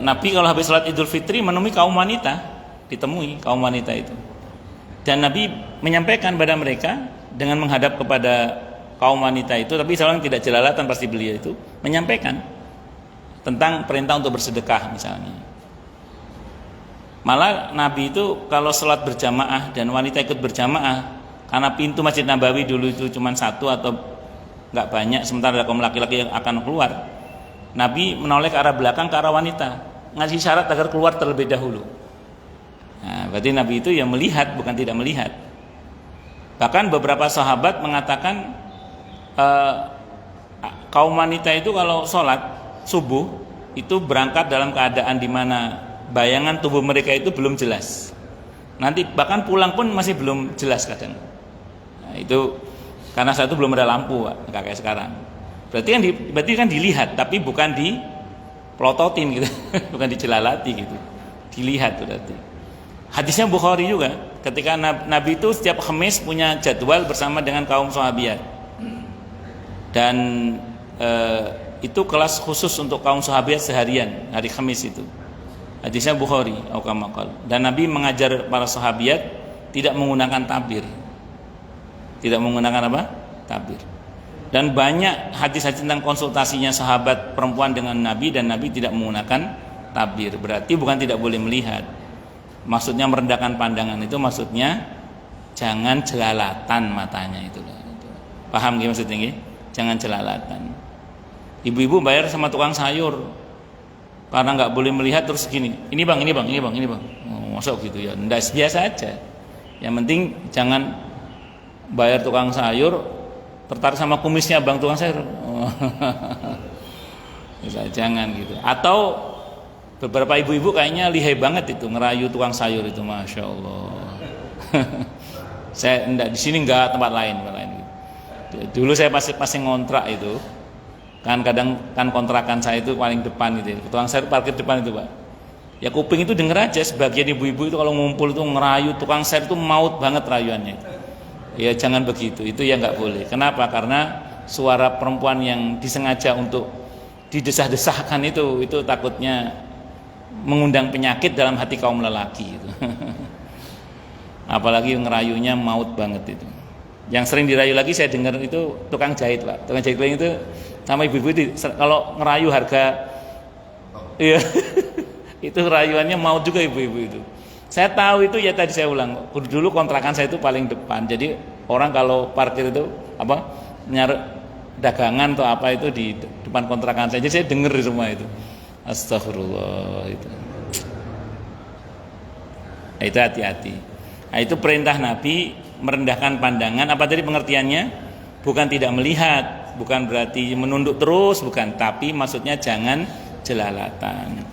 Nabi kalau habis salat Idul Fitri menemui kaum wanita, ditemui kaum wanita itu, dan Nabi menyampaikan pada mereka dengan menghadap kepada kaum wanita itu, tapi seorang tidak jelalatan, pasti beliau itu menyampaikan tentang perintah untuk bersedekah misalnya. Malah Nabi itu kalau sholat berjamaah dan wanita ikut berjamaah, karena pintu Masjid Nabawi dulu itu cuma satu atau nggak banyak, sementara ada kaum laki-laki yang akan keluar, Nabi menoleh ke arah belakang, ke arah wanita, ngasih syarat agar keluar terlebih dahulu. Nah, berarti Nabi itu yang melihat, bukan tidak melihat. Bahkan beberapa sahabat mengatakan kaum wanita itu kalau sholat subuh itu berangkat dalam keadaan di mana bayangan tubuh mereka itu belum jelas. Nanti bahkan pulang pun masih belum jelas kadang. Nah, itu karena saat itu belum ada lampu, nggak kayak sekarang. Berarti kan dilihat, tapi bukan dipelototin gitu, bukan dicelalati gitu. Dilihat berarti. Hadisnya Bukhari juga, ketika Nabi itu setiap Khamis punya jadwal bersama dengan kaum sahabiat. Dan itu kelas khusus untuk kaum sahabiat seharian, hari Khamis itu. Hadisnya Bukhari, dan Nabi mengajar para sahabiat tidak menggunakan tabir. Tidak menggunakan apa? Tabir. Dan banyak hadis-hadis tentang konsultasinya sahabat perempuan dengan Nabi, dan Nabi tidak menggunakan tabir. Berarti bukan tidak boleh melihat. Maksudnya merendahkan pandangan itu maksudnya jangan jelalatan matanya itu. Paham gak maksudnya gak? Jangan jelalatan. Ibu-ibu bayar sama tukang sayur karena nggak boleh melihat terus gini. Ini bang. Oh, masuk gitu ya. Nggak, biasa aja. Yang penting jangan bayar tukang sayur tertarik sama kumisnya bang tukang sayur. Jangan gitu. Atau beberapa ibu-ibu kayaknya lihai banget itu ngerayu tukang sayur itu, masya Allah. Saya enggak, di sini enggak, tempat lain gitu. Dulu saya pasti ngontrak itu, kan kadang kan kontrakan saya itu paling depan gitu. Tukang sayur parkir depan itu pak. Ya kuping itu denger aja, sebagian ibu-ibu itu kalau ngumpul itu ngerayu tukang sayur itu maut banget rayuannya itu. Ya jangan begitu, itu ya nggak boleh. Kenapa? Karena suara perempuan yang disengaja untuk didesah-desahkan itu takutnya mengundang penyakit dalam hati kaum lelaki itu. Apalagi ngerayunya maut banget itu. Yang sering dirayu lagi saya dengar itu tukang jahit pak. Tukang jahit itu sama ibu-ibu itu kalau ngerayu harga, iya, itu rayuannya maut juga ibu-ibu itu. Saya tahu itu ya, tadi saya ulang. Dulu kontrakan saya itu paling depan. Jadi orang kalau parkir itu apa nyari dagangan atau apa itu di depan kontrakan saya. Jadi saya dengar semua itu. Astagfirullah itu. Nah, itu hati-hati. Nah, itu perintah Nabi merendahkan pandangan. Apa tadi pengertiannya? Bukan tidak melihat, bukan berarti menunduk terus, bukan. Tapi maksudnya jangan jelalatan.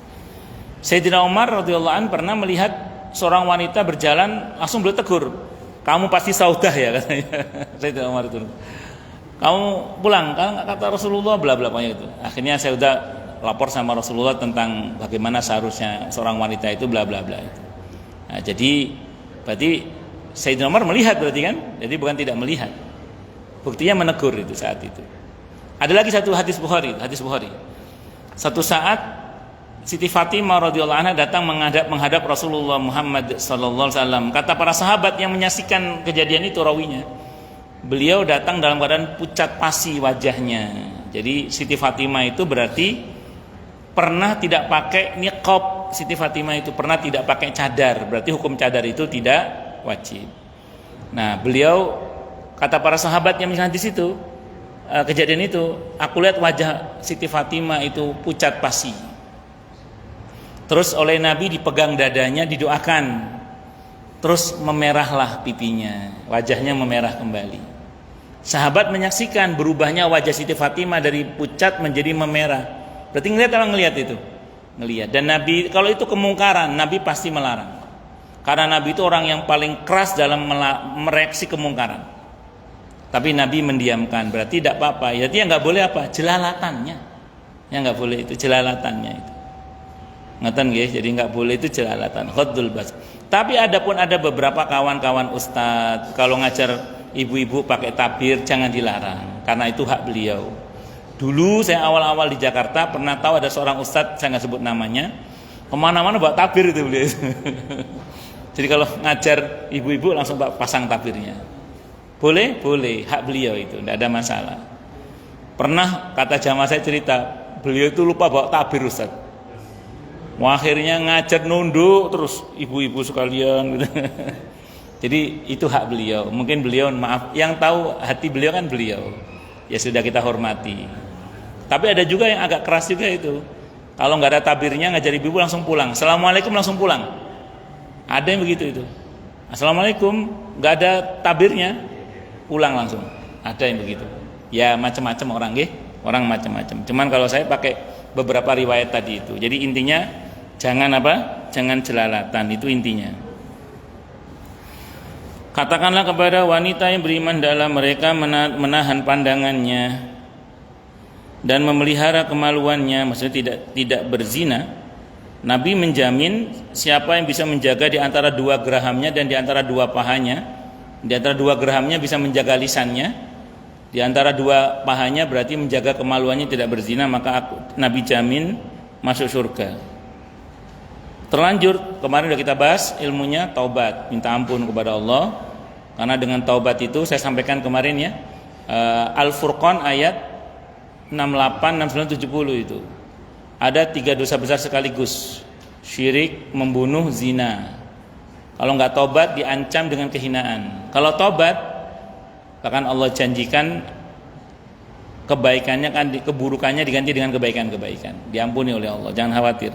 Sayyidina Umar radhiyallahu anhu pernah melihat seorang wanita berjalan, langsung beliau tegur, kamu pasti saudah ya katanya. Sayyidina Umar itu, kamu pulang kan kata Rasulullah bla bla itu. Akhirnya saya udah lapor sama Rasulullah tentang bagaimana seharusnya seorang wanita itu bla bla bla itu. Nah, jadi berarti Sayyidina Umar melihat berarti kan? Jadi bukan tidak melihat. Buktinya menegur itu saat itu. Ada lagi satu hadis Bukhari. Satu saat Siti Fatimah radhiyallahu anha datang menghadap Rasulullah Muhammad sallallahu alaihi wasallam. Kata para sahabat yang menyaksikan kejadian itu rawinya, beliau datang dalam keadaan pucat pasi wajahnya. Jadi Siti Fatimah itu berarti pernah tidak pakai niqab. Siti Fatimah itu pernah tidak pakai cadar. Berarti hukum cadar itu tidak wajib. Nah, beliau kata para sahabat yang menyaksikan di situ kejadian itu, aku lihat wajah Siti Fatimah itu pucat pasi. Terus oleh Nabi dipegang dadanya, didoakan. Terus memerahlah pipinya, wajahnya memerah kembali. Sahabat menyaksikan berubahnya wajah Siti Fatimah dari pucat menjadi memerah. Berarti ngelihat apa ngelihat itu? Ngelihat. Dan Nabi kalau itu kemungkaran, Nabi pasti melarang. Karena Nabi itu orang yang paling keras dalam mereaksi kemungkaran. Tapi Nabi mendiamkan, berarti tidak apa-apa. Jadi yang nggak boleh apa? Jelalatannya. Yang nggak boleh itu jelalatannya itu. Ngeten guys, jadi nggak boleh itu jelalatan, ghaddul bas. Tapi ada beberapa kawan-kawan ustadz kalau ngajar ibu-ibu pakai tabir jangan dilarang, karena itu hak beliau. Dulu saya awal-awal di Jakarta pernah tahu ada seorang ustadz, saya nggak sebut namanya, kemana-mana bawa tabir itu beliau. Jadi kalau ngajar ibu-ibu langsung pasang tabirnya. Boleh, hak beliau itu, tidak ada masalah. Pernah kata jamaah saya cerita, beliau itu lupa bawa tabir ustadz. Akhirnya ngajar nunduk terus ibu-ibu sekalian gitu. Jadi itu hak beliau. Mungkin beliau maaf, yang tahu hati beliau kan beliau. Ya sudah kita hormati. Tapi ada juga yang agak keras juga itu. Kalau nggak ada tabirnya ngajari ibu langsung pulang. Assalamualaikum langsung pulang. Ada yang begitu itu. Assalamualaikum nggak ada tabirnya pulang langsung. Ada yang begitu. Ya macam-macam orang nggih, orang macam-macam. Cuman kalau saya pakai beberapa riwayat tadi itu. Jadi intinya jangan apa? Jangan jelalatan, itu intinya. Katakanlah kepada wanita yang beriman dalam mereka menahan pandangannya dan memelihara kemaluannya, maksudnya tidak berzina. Nabi menjamin siapa yang bisa menjaga di antara dua gerahamnya dan di antara dua pahanya. Di antara dua gerahamnya bisa menjaga lisannya, di antara dua pahanya berarti menjaga kemaluannya tidak berzina, maka Nabi jamin masuk surga. Terlanjur, kemarin sudah kita bahas ilmunya taubat, minta ampun kepada Allah. Karena dengan taubat itu saya sampaikan kemarin ya, Al-Furqan ayat 68, 69, 70 itu. Ada 3 dosa besar sekaligus. Syirik, membunuh, zina. Kalau enggak taubat diancam dengan kehinaan. Kalau taubat, bahkan Allah janjikan kebaikannya kan, keburukannya diganti dengan kebaikan-kebaikan. Diampuni oleh Allah, jangan khawatir.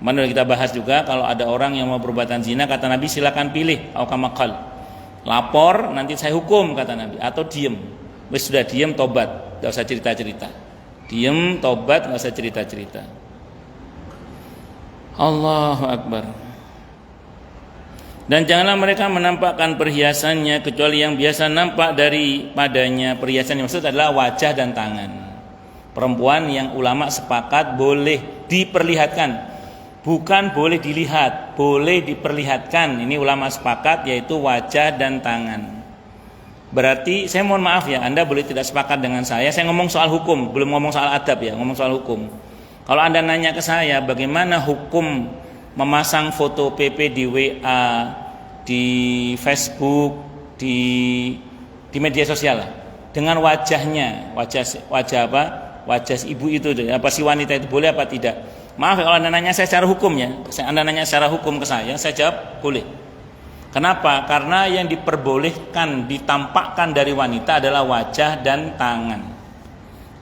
Mana kita bahas juga kalau ada orang yang mau perbuatan zina, kata Nabi silakan pilih au kama qal. Lapor nanti saya hukum kata Nabi, atau diem. Wis sudah diem tobat, enggak usah cerita-cerita. Diem tobat, enggak usah cerita-cerita. Allahu akbar. Dan janganlah mereka menampakkan perhiasannya kecuali yang biasa nampak daripadanya. Perhiasan yang maksud adalah wajah dan tangan. Perempuan yang ulama sepakat boleh diperlihatkan, bukan boleh dilihat, boleh diperlihatkan. Ini ulama sepakat, yaitu wajah dan tangan. Berarti saya mohon maaf ya, Anda boleh tidak sepakat dengan saya. Saya ngomong soal hukum, belum ngomong soal adab ya, ngomong soal hukum. Kalau Anda nanya ke saya, bagaimana hukum memasang foto PP di WA, di Facebook, di media sosial dengan wajahnya, wajah apa? Wajah ibu itu, apa si wanita itu boleh apa tidak? Maaf kalau Anda nanya saya secara hukum ya, Anda nanya secara hukum ke saya jawab boleh. Kenapa? Karena yang diperbolehkan ditampakkan dari wanita adalah wajah dan tangan,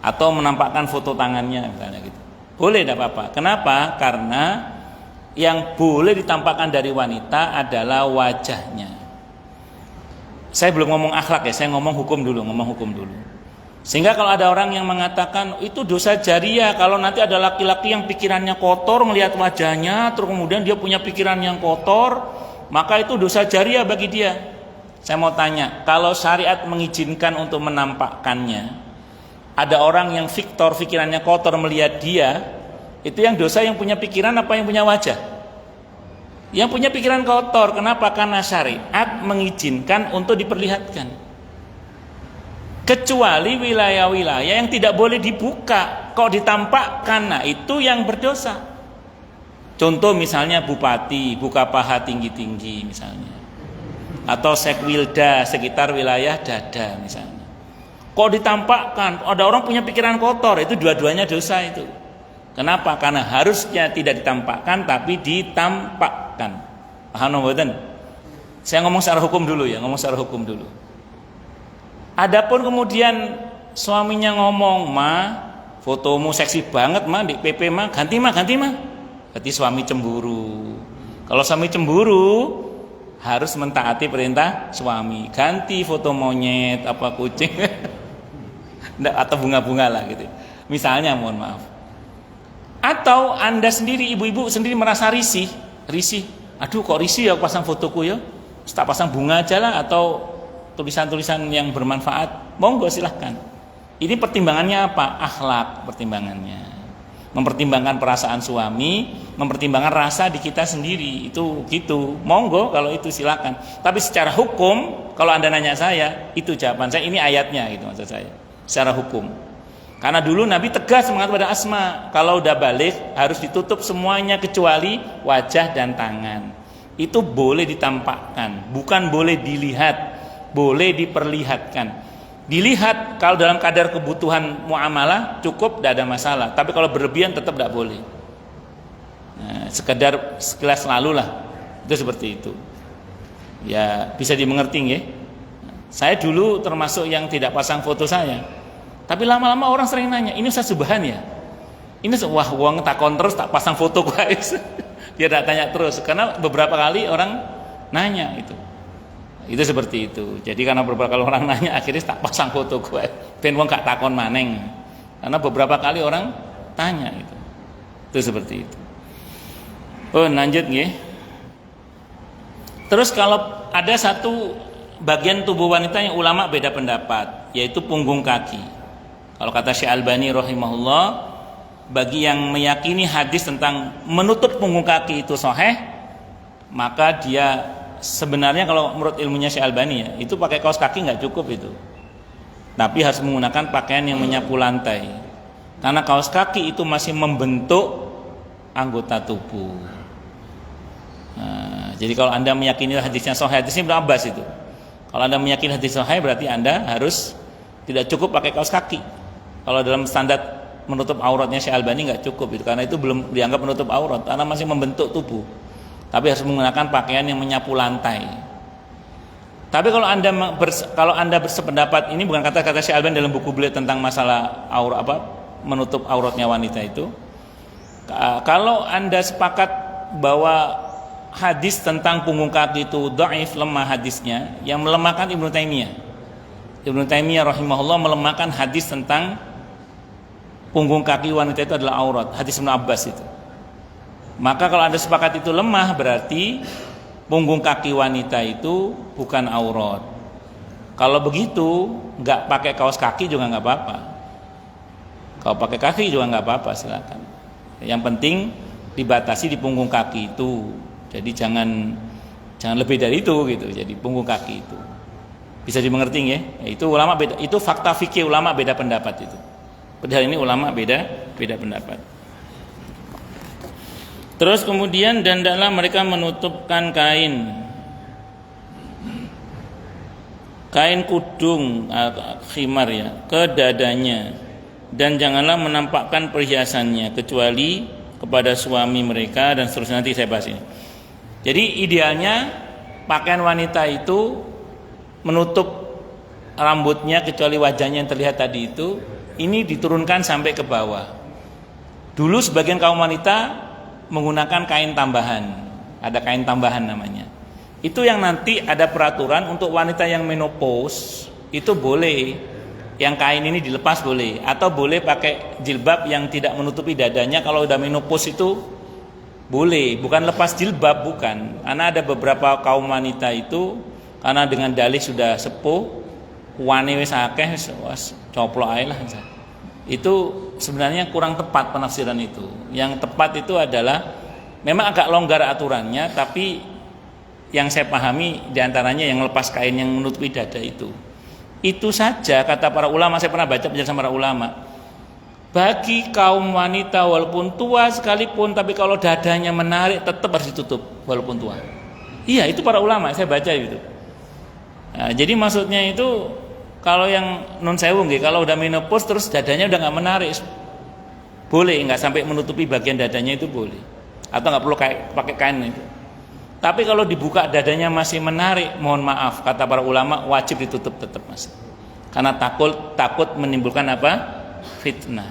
atau menampakkan foto tangannya misalnya gitu. Boleh, tidak apa-apa. Kenapa? Karena yang boleh ditampakkan dari wanita adalah wajahnya. Saya belum ngomong akhlak ya, saya ngomong hukum dulu. Sehingga kalau ada orang yang mengatakan itu dosa jariah, kalau nanti ada laki-laki yang pikirannya kotor melihat wajahnya, terus kemudian dia punya pikiran yang kotor, maka itu dosa jariah bagi dia. Saya mau tanya, kalau syariat mengizinkan untuk menampakkannya, ada orang yang fiktor, pikirannya kotor melihat dia, itu yang dosa yang punya pikiran apa yang punya wajah? Yang punya pikiran kotor. Kenapa? Karena syariat mengizinkan untuk diperlihatkan. Kecuali wilayah-wilayah yang tidak boleh dibuka, kok ditampakkan, nah itu yang berdosa. Contoh misalnya bupati buka paha tinggi-tinggi misalnya, atau sekwilda sekitar wilayah dada misalnya, kok ditampakkan, ada orang punya pikiran kotor, itu dua-duanya dosa itu. Kenapa? Karena harusnya tidak ditampakkan tapi ditampakkan. Paham mboten? Saya ngomong secara hukum dulu ya, Adapun kemudian suaminya ngomong, "Ma, fotomu seksi banget, Ma, di PP, Ma, ganti, Ma." Berarti suami cemburu. Kalau suami cemburu harus mentaati perintah suami. Ganti foto monyet apa kucing atau bunga-bunga lah gitu. Misalnya, mohon maaf. Atau Anda sendiri, ibu-ibu sendiri merasa risih. Aduh kok risih ya pasang fotoku ya. Tak pasang bunga aja lah, atau tulisan-tulisan yang bermanfaat, monggo silahkan. Ini pertimbangannya apa? Akhlak pertimbangannya. Mempertimbangkan perasaan suami, mempertimbangkan rasa di kita sendiri, itu gitu. Monggo kalau itu silahkan. Tapi secara hukum, kalau Anda nanya saya, itu jawaban saya, ini ayatnya gitu maksud saya. Secara hukum. Karena dulu Nabi tegas mengatakan pada Asma, kalau udah balik harus ditutup semuanya kecuali wajah dan tangan. Itu boleh ditampakkan, bukan boleh dilihat. Boleh diperlihatkan. Dilihat kalau dalam kadar kebutuhan muamalah cukup, tidak ada masalah. Tapi kalau berlebihan tetap tidak boleh. Nah, sekedar sekilas lalu lah, itu seperti itu. Ya bisa dimengerti ya. Saya dulu termasuk yang tidak pasang foto saya. Tapi lama-lama orang sering nanya, ini Ustaz Subhan ya? Ini wah uang takon terus tak pasang foto guys. Dia tak tanya terus karena beberapa kali orang nanya itu. Itu seperti itu. Jadi karena beberapa kali orang nanya akhirnya tak pasang foto gue. Ben wong gak takon maneng. Karena beberapa kali orang tanya itu. Itu seperti itu. Oh, lanjut nggih. Terus kalau ada satu bagian tubuh wanita yang ulama beda pendapat, yaitu punggung kaki. Kalau kata Syekh Albani rahimahullah, bagi yang meyakini hadis tentang menutup punggung kaki itu sahih, maka dia sebenarnya kalau menurut ilmunya Syekh Albani ya, itu pakai kaos kaki nggak cukup itu. Tapi harus menggunakan pakaian yang menyapu lantai. Karena kaos kaki itu masih membentuk anggota tubuh. Nah, jadi kalau Anda meyakini hadisnya sahih, hadisnya Ibnu Abbas itu. Kalau Anda meyakini hadis sahih berarti Anda harus tidak cukup pakai kaos kaki. Kalau dalam standar menutup auratnya Syekh Albani nggak cukup itu, karena itu belum dianggap menutup aurat karena masih membentuk tubuh. Tapi harus menggunakan pakaian yang menyapu lantai. Tapi kalau Anda bersependapat, ini bukan kata-kata Syekh Albani dalam buku beliau tentang masalah menutup auratnya wanita itu. Kalau Anda sepakat bahwa hadis tentang punggung kaki itu dhaif, lemah hadisnya, yang melemahkan Ibnu Taimiyah. Ibnu Taimiyah rahimahullah melemahkan hadis tentang punggung kaki wanita itu adalah aurat, hadis Ibnu Abbas itu. Maka kalau Anda sepakat itu lemah, berarti punggung kaki wanita itu bukan aurat. Kalau begitu, nggak pakai kaos kaki juga nggak apa-apa. Kalau pakai kaki juga nggak apa-apa, silakan. Yang penting dibatasi di punggung kaki itu. Jadi jangan lebih dari itu gitu. Jadi punggung kaki itu bisa dimengerti ya. Itu ulama beda. Itu fakta fikih ulama beda pendapat itu. Padahal ini ulama beda pendapat. Terus kemudian dan hendaklah mereka menutupkan kain kudung khimar ya ke dadanya, dan janganlah menampakkan perhiasannya kecuali kepada suami mereka, dan seterusnya. Nanti saya bahas ini. Jadi idealnya pakaian wanita itu menutup rambutnya kecuali wajahnya yang terlihat tadi itu, ini diturunkan sampai ke bawah. Dulu sebagian kaum wanita menggunakan kain tambahan, ada kain tambahan namanya. Itu yang nanti ada peraturan untuk wanita yang menopause itu boleh, yang kain ini dilepas boleh, atau boleh pakai jilbab yang tidak menutupi dadanya. Kalau udah menopause itu boleh, bukan lepas jilbab, bukan. Karena ada beberapa kaum wanita itu karena dengan dalih sudah sepuh, wani wis akeh, wis coplok ae lah. Itu sebenarnya kurang tepat penafsiran itu. Yang tepat itu adalah memang agak longgar aturannya, tapi yang saya pahami diantaranya yang lepas kain yang menutupi dada itu saja kata para ulama. Saya pernah baca penjelasan para ulama, bagi kaum wanita walaupun tua sekalipun, tapi kalau dadanya menarik tetap harus ditutup walaupun tua. Iya, itu para ulama, saya baca gitu. Nah, jadi maksudnya itu kalau yang non sewu nggih, kalau udah menopause terus dadanya udah nggak menarik, boleh, nggak sampai menutupi bagian dadanya itu boleh, atau nggak perlu pakai kain itu. Tapi kalau dibuka dadanya masih menarik, mohon maaf, kata para ulama wajib ditutup tetap mas, karena takut menimbulkan apa? Fitnah.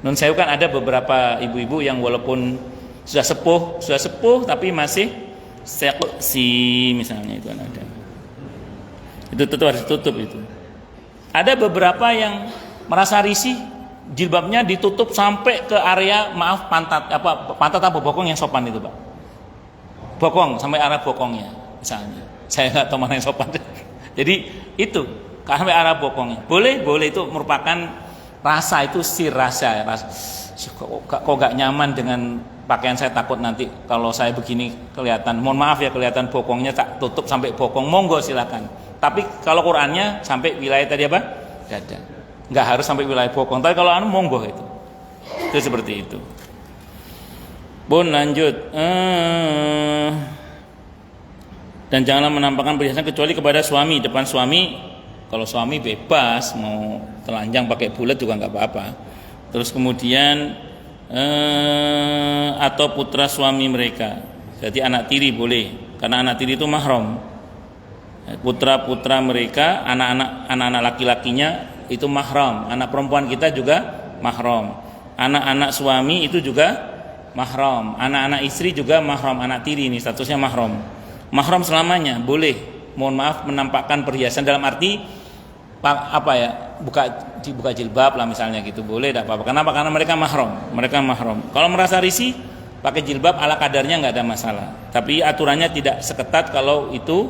Non sewu kan ada beberapa ibu-ibu yang walaupun sudah sepuh tapi masih seksi misalnya, itu ada. Itu tetap harus ditutup itu. Ada beberapa yang merasa risih, jilbabnya ditutup sampai ke area pantat apa bokong yang sopan itu, Pak. Bokong sampai area bokongnya misalnya. Saya nggak tahu mana yang sopan. Jadi itu sampai area bokongnya. Boleh itu merupakan rasa, itu rasa. Kok nggak nyaman dengan pakaian saya, takut nanti kalau saya begini kelihatan, mohon maaf ya, kelihatan bokongnya, tak tutup sampai bokong, monggo silakan. Tapi kalau Qur'annya sampai wilayah tadi apa? Dada. Nggak harus sampai wilayah bokong. Tapi kalau monggo itu seperti itu. Pun lanjut. Dan janganlah menampakkan perhiasan kecuali kepada suami, depan suami. Kalau suami bebas mau telanjang pakai bulat juga nggak apa-apa. Terus kemudian atau putra suami mereka. Jadi anak tiri boleh, karena anak tiri itu mahram. Putra-putra mereka, anak-anak laki-lakinya itu mahram. Anak perempuan kita juga mahram. Anak-anak suami itu juga mahram, anak-anak istri juga mahram, anak tiri ini statusnya mahram. Mahram selamanya boleh, mohon maaf, menampakkan perhiasan dalam arti apa ya, buka jilbab lah misalnya gitu, boleh, tidak apa-apa. Kenapa? Karena mereka mahram. Kalau merasa risih pakai jilbab ala kadarnya nggak ada masalah. Tapi aturannya tidak seketat kalau itu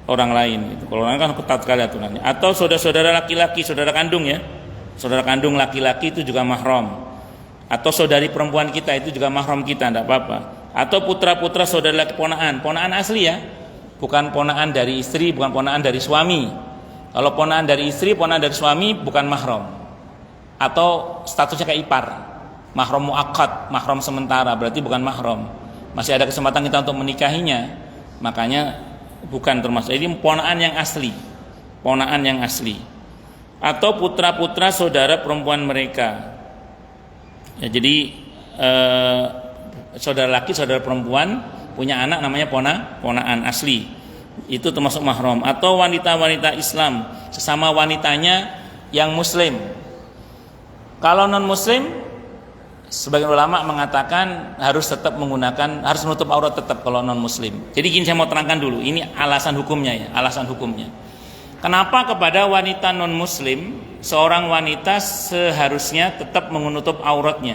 orang lain. Gitu. Kalau orang kan ketat sekali aturannya. Atau saudara-saudara laki-laki, saudara kandung ya. Saudara kandung laki-laki itu juga mahram. Atau saudari perempuan kita itu juga mahram kita, tidak apa-apa. Atau putra-putra saudara laki, ponaan asli ya. Bukan ponaan dari istri, bukan ponaan dari suami. Kalau ponaan dari istri, ponaan dari suami bukan mahram. Atau statusnya kayak ipar. Mahram muakkad, mahram sementara, berarti bukan mahram. Masih ada kesempatan kita untuk menikahinya. Makanya bukan termasuk. Ini ponaan yang asli. Ponaan yang asli. Atau putra-putra saudara perempuan mereka. Ya, jadi saudara laki, saudara perempuan punya anak namanya ponaan asli. Itu termasuk mahram. Atau wanita-wanita Islam, sesama wanitanya yang muslim. Kalau non muslim, sebagian ulama mengatakan harus tetap harus menutup aurat tetap kalau non muslim. Jadi gini, saya mau terangkan dulu, ini alasan hukumnya ya, alasan hukumnya. Kenapa kepada wanita non muslim seorang wanita seharusnya tetap menutup auratnya?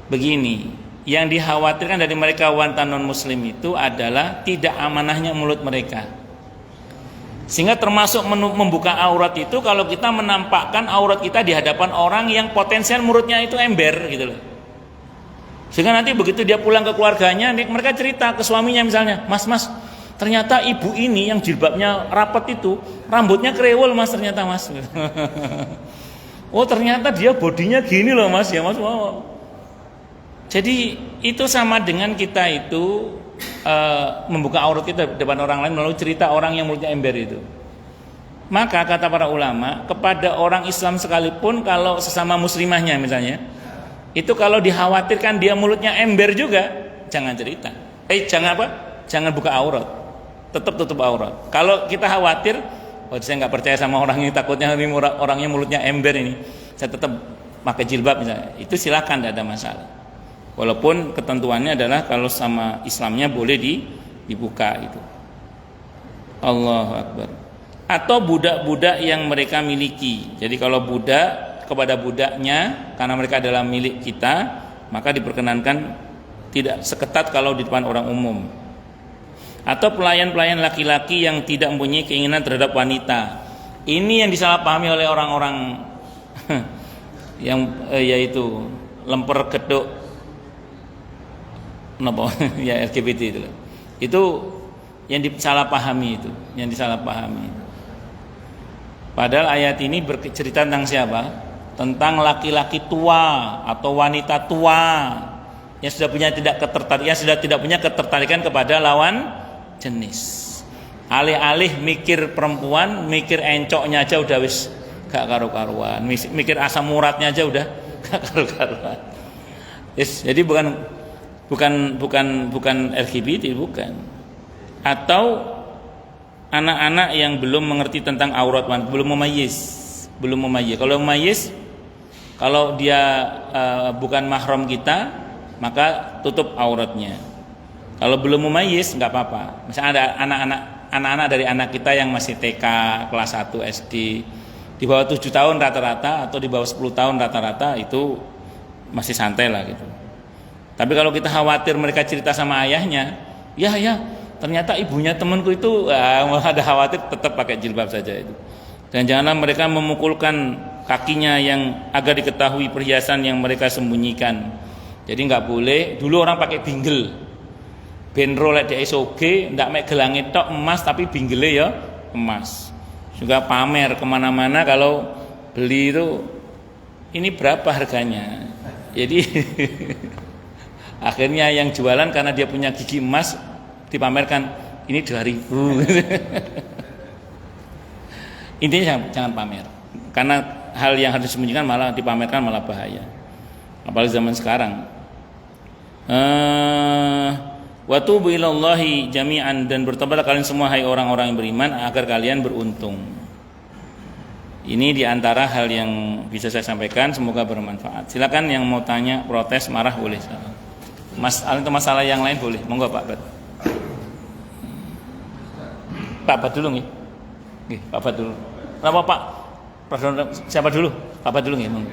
Begini, yang dikhawatirkan dari mereka wanita non muslim itu adalah tidak amanahnya mulut mereka. Sehingga termasuk membuka aurat itu kalau kita menampakkan aurat kita di hadapan orang yang potensial mulutnya itu ember gitu loh. Sehingga nanti begitu dia pulang ke keluarganya, mereka cerita ke suaminya misalnya, Mas, ternyata ibu ini yang jilbabnya rapat itu rambutnya krewel Mas, ternyata Mas. Oh ternyata dia bodinya gini loh Mas ya Mas. Wow. Jadi itu sama dengan kita itu membuka aurat kita di depan orang lain melalui cerita orang yang mulutnya ember itu. Maka kata para ulama, kepada orang Islam sekalipun kalau sesama muslimahnya misalnya, itu kalau dikhawatirkan dia mulutnya ember juga, jangan cerita. Jangan buka aurat. Tetap tutup aurat. Kalau kita khawatir, saya nggak percaya sama orang ini, takutnya ini orangnya mulutnya ember ini, saya tetap pakai jilbab misalnya, itu silakan, tidak ada masalah. Walaupun ketentuannya adalah kalau sama Islamnya boleh dibuka itu. Allahu Akbar. Atau budak-budak yang mereka miliki. Jadi kalau budak kepada budaknya, karena mereka adalah milik kita, maka diperkenankan tidak seketat kalau di depan orang umum. Atau pelayan-pelayan laki-laki yang tidak mempunyai keinginan terhadap wanita. Ini yang disalahpahami oleh orang-orang yang yaitu lemper geduk ya LGBT itu yang disalahpahami itu, yang disalahpahami. Padahal ayat ini bercerita tentang siapa? Tentang laki-laki tua atau wanita tua yang sudah tidak punya ketertarikan kepada lawan jenis. Alih-alih mikir perempuan, mikir encoknya aja udah wis gak karu-karuan, mikir asam uratnya aja udah gak karu-karuan. Jadi bukan LGBT, bukan. Atau anak-anak yang belum mengerti tentang aurat wanita, belum memayyiz. Kalau memayyiz, kalau dia bukan mahram kita, maka tutup auratnya. Kalau belum memayyiz nggak apa-apa. Misalnya ada anak-anak dari anak kita yang masih TK, kelas 1 SD, di bawah 7 tahun rata-rata atau di bawah 10 tahun rata-rata, itu masih santai lah gitu. Tapi kalau kita khawatir mereka cerita sama ayahnya, ya ternyata ibunya temanku itu, ada khawatir, tetap pakai jilbab saja itu. Dan janganlah mereka memukulkan kakinya yang agar diketahui perhiasan yang mereka sembunyikan. Jadi nggak boleh. Dulu orang pakai binggel, benro lek dhek soge, ndak mek gelange tok emas tapi binggele ya emas. Juga pamer kemana-mana kalau beli itu, ini berapa harganya. Jadi akhirnya yang jualan karena dia punya gigi emas dipamerkan, ini 2.000. Intinya jangan pamer, karena hal yang harus disembunyikan malah dipamerkan, malah bahaya. Apalagi zaman sekarang. Wa tubu ilallahi jami'an, dan bertobatlah kalian semua hai orang-orang yang beriman agar kalian beruntung. Ini diantara hal yang bisa saya sampaikan, semoga bermanfaat. Silakan yang mau tanya, protes, marah boleh. Masalah yang lain boleh, monggo Pak Bat. Pak Bat dulu nih. Pak Bat dulu. Kenapa Pak? Siapa dulu? Pak Bat dulu nih, monggo.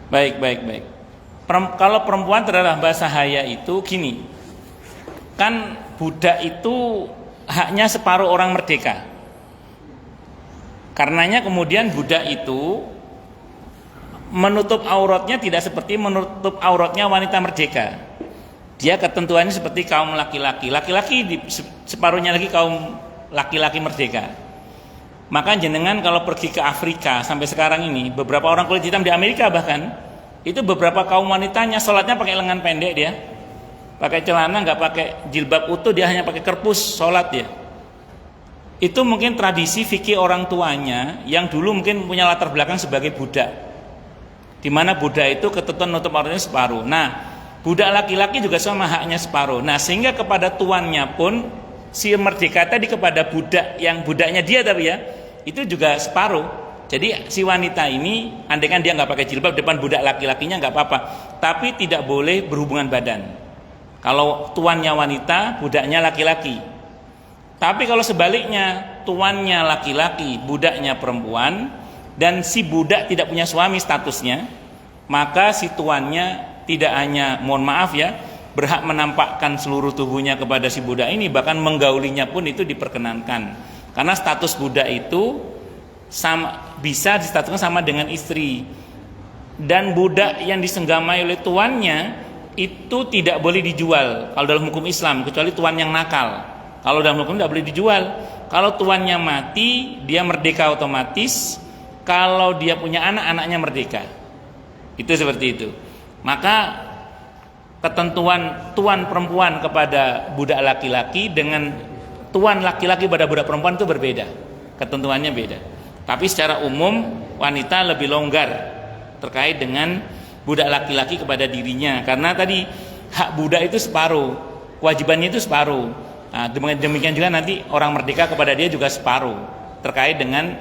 Baik. Kalau perempuan terhadap hamba sahaya itu gini, kan budak itu haknya separuh orang merdeka. Karenanya kemudian budak itu menutup auratnya tidak seperti menutup auratnya wanita merdeka. Dia ketentuannya seperti kaum laki-laki. Laki-laki separuhnya lagi kaum laki-laki merdeka. Maka jenengan kalau pergi ke Afrika sampai sekarang ini, beberapa orang kulit hitam di Amerika bahkan, itu beberapa kaum wanitanya sholatnya pakai lengan pendek dia, pakai celana, nggak pakai jilbab utuh, dia hanya pakai kerpus sholat dia. Itu mungkin tradisi fikih orang tuanya yang dulu mungkin punya latar belakang sebagai budak, di mana budak itu ketentuan nutup auratnya separuh. Nah, budak laki-laki juga sama haknya separuh. Nah, sehingga kepada tuannya pun si merdeka tadi kepada budak yang budaknya dia tapi ya itu juga separuh. Jadi si wanita ini andaikan dia nggak pakai jilbab depan budak laki-lakinya nggak apa-apa, tapi tidak boleh berhubungan badan. Kalau tuannya wanita, budaknya laki-laki. Tapi kalau sebaliknya, tuannya laki-laki, budaknya perempuan, dan si budak tidak punya suami statusnya, maka si tuannya tidak hanya, mohon maaf ya, berhak menampakkan seluruh tubuhnya kepada si budak ini, bahkan menggaulinya pun itu diperkenankan. Karena status budak itu bisa distatuskan sama dengan istri. Dan budak yang disenggamai oleh tuannya itu tidak boleh dijual kalau dalam hukum Islam, kecuali tuan yang nakal. Kalau dalam hukum tidak boleh dijual. Kalau tuannya mati, dia merdeka otomatis. Kalau dia punya anak, anaknya merdeka. Itu seperti itu. Maka ketentuan tuan perempuan kepada budak laki-laki dengan tuan laki-laki pada budak perempuan itu berbeda, ketentuannya beda. Tapi secara umum wanita lebih longgar terkait dengan budak laki-laki kepada dirinya, karena tadi hak budak itu separuh, kewajibannya itu separuh. Nah, demikian juga nanti orang merdeka kepada dia juga separuh terkait dengan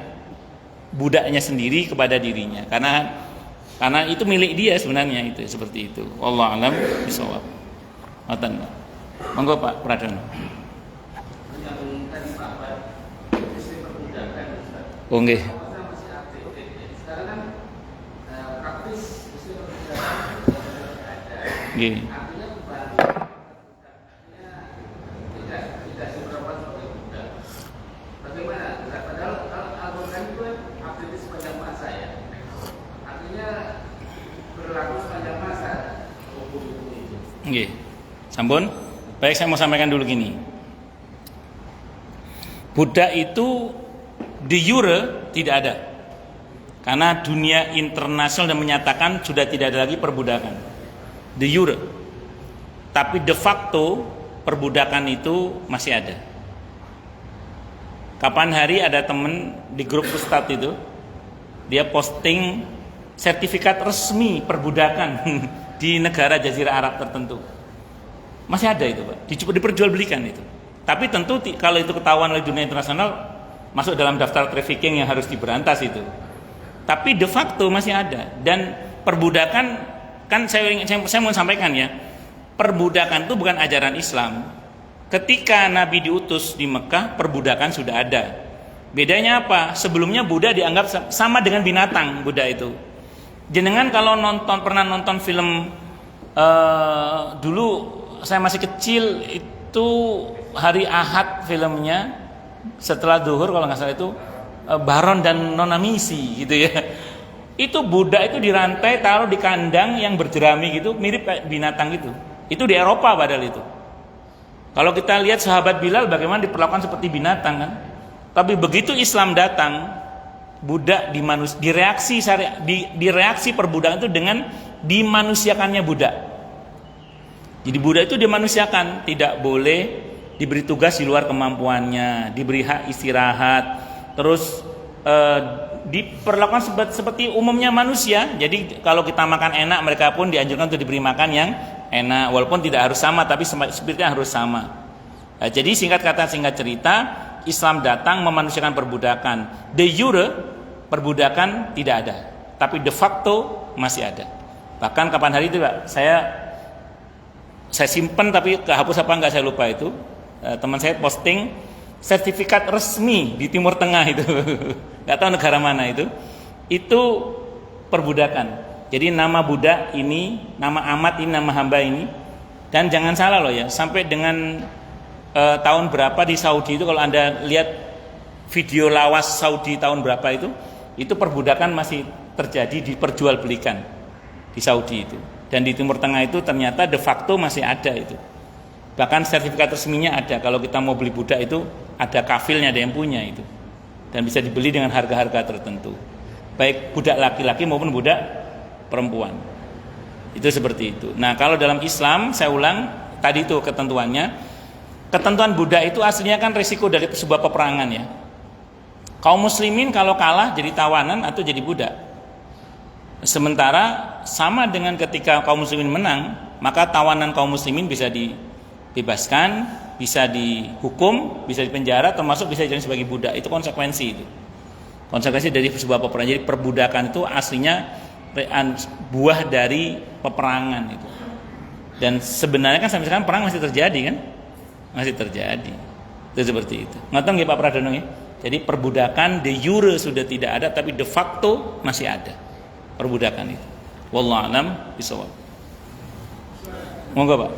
budaknya sendiri kepada dirinya, karena itu milik dia sebenarnya, itu seperti itu. Wallahu a'lam bishawab. Matan. Monggo Pak Pradana. Oh nggih. Nggih. Nggih. Sampun. Baik, saya mau sampaikan dulu gini. Budak itu de jure tidak ada. Karena dunia internasional dan menyatakan sudah tidak ada lagi perbudakan. De jure. Tapi de facto perbudakan itu masih ada. Kapan hari ada temen di grup Ustadz itu, dia posting sertifikat resmi perbudakan di negara Jazirah Arab tertentu. Masih ada itu Pak, diperjualbelikan itu. Tapi tentu kalau itu ketahuan oleh dunia internasional, masuk dalam daftar trafficking yang harus diberantas itu. Tapi de facto masih ada. Dan perbudakan, kan saya mau sampaikan ya, perbudakan itu bukan ajaran Islam. Ketika Nabi diutus di Mekah, perbudakan sudah ada. Bedanya apa? Sebelumnya budak dianggap sama dengan binatang, budak itu. Jenengan kalau pernah nonton film dulu saya masih kecil itu hari Ahad filmnya, setelah duhur kalau nggak salah itu Baron dan Nona Misi gitu ya. Itu budak itu dirantai taruh di kandang yang berjerami gitu, mirip kayak binatang gitu. Itu di Eropa padahal itu. Kalau kita lihat sahabat Bilal bagaimana diperlakukan seperti binatang kan. Tapi begitu Islam datang, budak direaksi perbudakan itu dengan dimanusiakannya budak. Jadi budak itu dimanusiakan, tidak boleh diberi tugas di luar kemampuannya, diberi hak istirahat, terus diperlakukan seperti umumnya manusia. Jadi kalau kita makan enak, mereka pun dianjurkan untuk diberi makan yang enak, walaupun tidak harus sama, tapi spiritnya harus sama. Nah, jadi singkat kata singkat cerita, Islam datang memanusiakan perbudakan. De jure perbudakan tidak ada, tapi de facto masih ada. Bahkan kapan hari itu Pak, saya simpen tapi kehapus apa enggak saya lupa itu. Teman saya posting sertifikat resmi di Timur Tengah itu, nggak tahu negara mana itu perbudakan. Jadi nama budak ini, nama amat ini, nama hamba ini, dan jangan salah loh ya, sampai dengan tahun berapa di Saudi itu, kalau Anda lihat video lawas Saudi tahun berapa itu perbudakan masih terjadi, diperjualbelikan di Saudi itu, dan di Timur Tengah itu ternyata de facto masih ada itu. Bahkan sertifikat resminya ada, kalau kita mau beli budak itu ada kafilnya, ada yang punya itu, dan bisa dibeli dengan harga-harga tertentu, baik budak laki-laki maupun budak perempuan. Itu seperti itu. Nah, kalau dalam Islam, saya ulang tadi itu ketentuannya, ketentuan budak itu aslinya kan risiko dari sebuah peperangan ya. Kaum muslimin kalau kalah jadi tawanan atau jadi budak. Sementara sama dengan ketika kaum muslimin menang, maka tawanan kaum muslimin bisa dibebaskan, bisa dihukum, bisa dipenjara, termasuk bisa jadi sebagai budak. Itu konsekuensi itu. Konsekuensi dari sebuah peperangan. Jadi perbudakan itu aslinya buah dari peperangan itu. Dan sebenarnya kan sampai sekarang perang masih terjadi kan? Masih terjadi. Itu seperti itu. Ngerti nggih Pak Pradono ya? Jadi perbudakan de jure sudah tidak ada, tapi de facto masih ada perbudakan itu. Wallahu a'lam bishawab. Monggo Pak.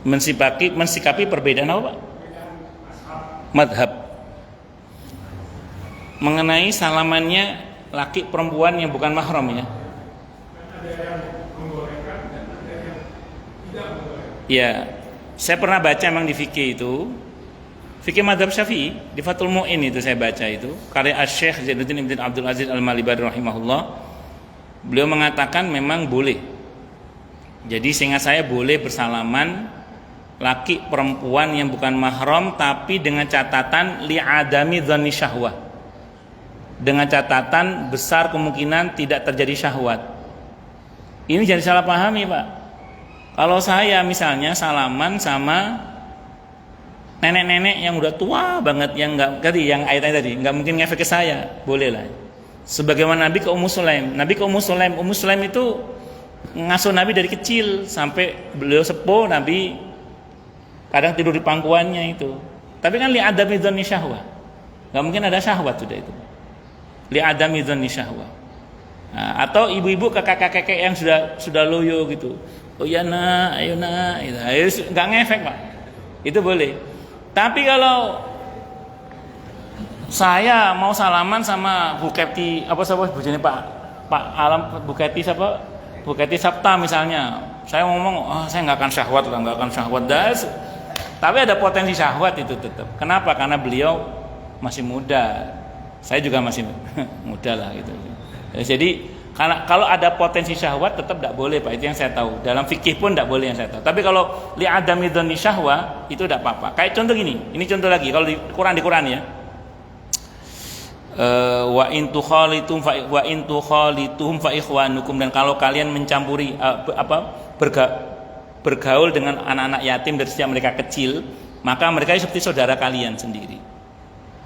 Mensikapi perbedaan apa Pak? Madhab mengenai salamannya laki perempuan yang bukan mahram ya. Ya, saya pernah baca memang di fikih itu, fikih madhab Syafi'i di Fathul Mu'in itu saya baca itu karya Asy-Syaikh Zainuddin Ibn Abdul Aziz Al-Malibari rahimahullah. Beliau mengatakan memang boleh. Jadi seingat saya boleh bersalaman laki perempuan yang bukan mahram, tapi dengan catatan li'adami dhanni syahwah, dengan catatan besar kemungkinan tidak terjadi syahwat. Ini jangan salah pahami Pak. Kalau saya misalnya salaman sama nenek-nenek yang udah tua banget, yang nggak tadi, yang ayatnya tadi nggak mungkin ngefek ke saya, boleh lah. Sebagaimana Nabi ke Ummu Sulaim. Nabi ke Ummu Sulaim itu ngasuh Nabi dari kecil sampai beliau sepuh. Nabi kadang tidur di pangkuannya itu. Tapi kan li adami dhanni syahwah. Enggak mungkin ada syahwat sudah itu. Li adami dhanni syahwah. Nah, atau ibu-ibu kakek-kakek yang sudah loyo gitu. Oh ya nak, ayo nak, itu enggak ngefek Pak. Itu boleh. Tapi kalau saya mau salaman sama Bu Keti, apa bojone Pak Alam, Bu Keti siapa? Bu Keti Sabta misalnya. Saya ngomong, saya enggak akan syahwat lah, enggak akan syahwat. Tapi ada potensi syahwat itu tetap. Kenapa? Karena beliau masih muda. Saya juga masih muda lah gitu. Jadi kalau ada potensi syahwat tetap tidak boleh Pak. Itu yang saya tahu. Dalam fikih pun tidak boleh yang saya tahu. Tapi kalau li'adami dhanni syahwah itu tidak apa-apa. Kayak contoh gini. Ini contoh lagi. Kalau di Quran ya. Wa in tukhalituhum fa ikhwanukum, dan kalau kalian mencampuri bergaul dengan anak-anak yatim dari sejak mereka kecil, maka mereka seperti saudara kalian sendiri.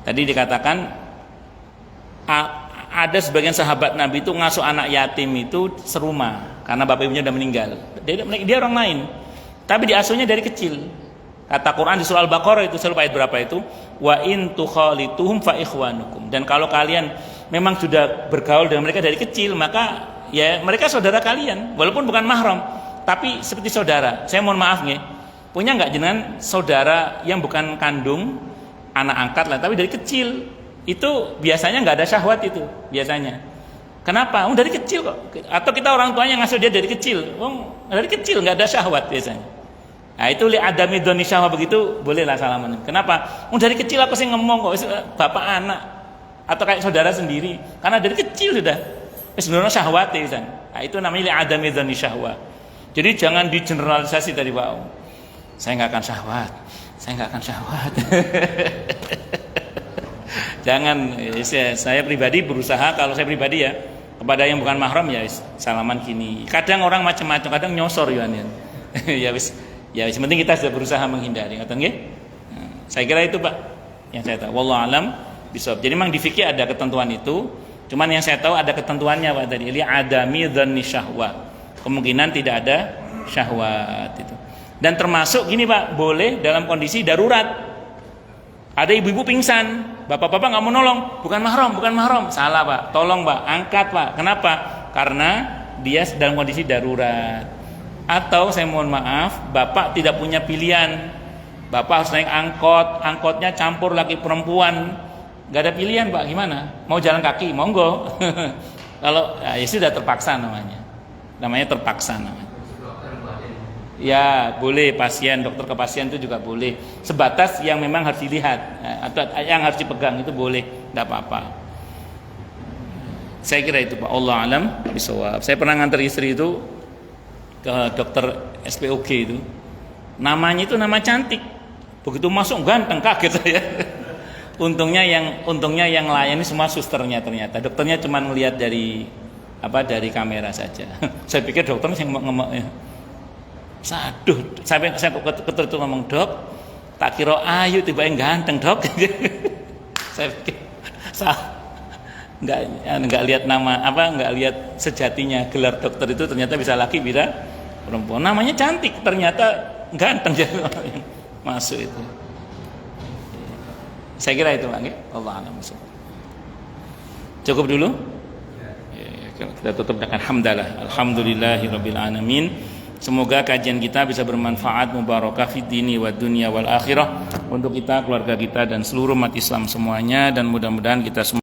Tadi dikatakan ada sebagian sahabat Nabi itu ngasuh anak yatim itu serumah karena bapak ibunya sudah meninggal. Dia orang lain, tapi diasuhnya dari kecil. Kata Quran di surah Al-Baqarah itu, saya lupa ayat berapa itu, wa in tukhalituhum fa ikhwanukum, dan kalau kalian memang sudah bergaul dengan mereka dari kecil, maka ya mereka saudara kalian walaupun bukan mahram, tapi seperti saudara. Saya mohon maaf nih, punya nggak jenengan saudara yang bukan kandung, anak angkat lah, tapi dari kecil itu biasanya nggak ada syahwat itu biasanya. Kenapa? Dari kecil kok. Atau kita orang tuanya ngasuh dia dari kecil, dari kecil nggak ada syahwat biasanya. Nah itu li'adami dhanni syahwah, begitu bolehlah salaman. Kenapa? Dari kecil aku sih ngomong kok bapak anak atau kayak saudara sendiri, karena dari kecil sudah sebenarnya syahwat ya. Nah itu namanya li'adami dhanni syahwah. Jadi jangan digeneralisasi tadi Pak. Saya nggak akan syahwat. Jangan. Saya pribadi berusaha, kalau saya pribadi ya, kepada yang bukan mahram ya salaman gini. Kadang orang macam-macam, kadang nyosor ya. Ya wis penting kita sudah berusaha menghindari. Ngoten nggih? Saya kira itu Pak yang saya tahu. Wallahu alam bisawab. Jadi memang di fikih ada ketentuan itu, cuman yang saya tahu ada ketentuannya Pak tadi, li adami dzanni syahwa. Kemungkinan tidak ada syahwat itu. Dan termasuk gini Pak, boleh dalam kondisi darurat. Ada ibu-ibu pingsan, bapak-bapak nggak mau nolong, bukan mahram, salah Pak, tolong Pak, angkat Pak. Kenapa? Karena dia dalam kondisi darurat. Atau saya mohon maaf, bapak tidak punya pilihan, bapak harus naik angkotnya campur laki perempuan, nggak ada pilihan Pak, gimana? Mau jalan kaki, monggo. Kalau ya sudah terpaksa namanya terpaksa namanya. Ya boleh, dokter ke pasien itu juga boleh, sebatas yang memang harus dilihat atau yang harus dipegang itu boleh, tidak apa-apa. Saya kira itu Pak, Allah alam bisawab. Saya pernah nganter istri itu ke dokter SPOG itu, namanya itu nama cantik, begitu masuk ganteng, kaget saya. Untungnya yang layani semua susternya, ternyata dokternya cuma melihat dari kamera saja. Saya pikir dokternya yang ngomong. Saduh, saya ketertutup ngomong, Dok, tak kira ayu tiba yang ganteng Dok. Saya pikir nggak lihat nama nggak lihat sejatinya gelar dokter itu ternyata bisa laki bisa perempuan. Namanya cantik, ternyata ganteng jadi yang masuk itu. Saya kira itu Pak. Allah a'lam. Cukup dulu. Kita tutup dengan hamdalah. Alhamdulillahirabbil alamin. Semoga kajian kita bisa bermanfaat, mubarakah fid dini wad dunya wal akhirah untuk kita, keluarga kita dan seluruh umat Islam semuanya, dan mudah-mudahan kita semua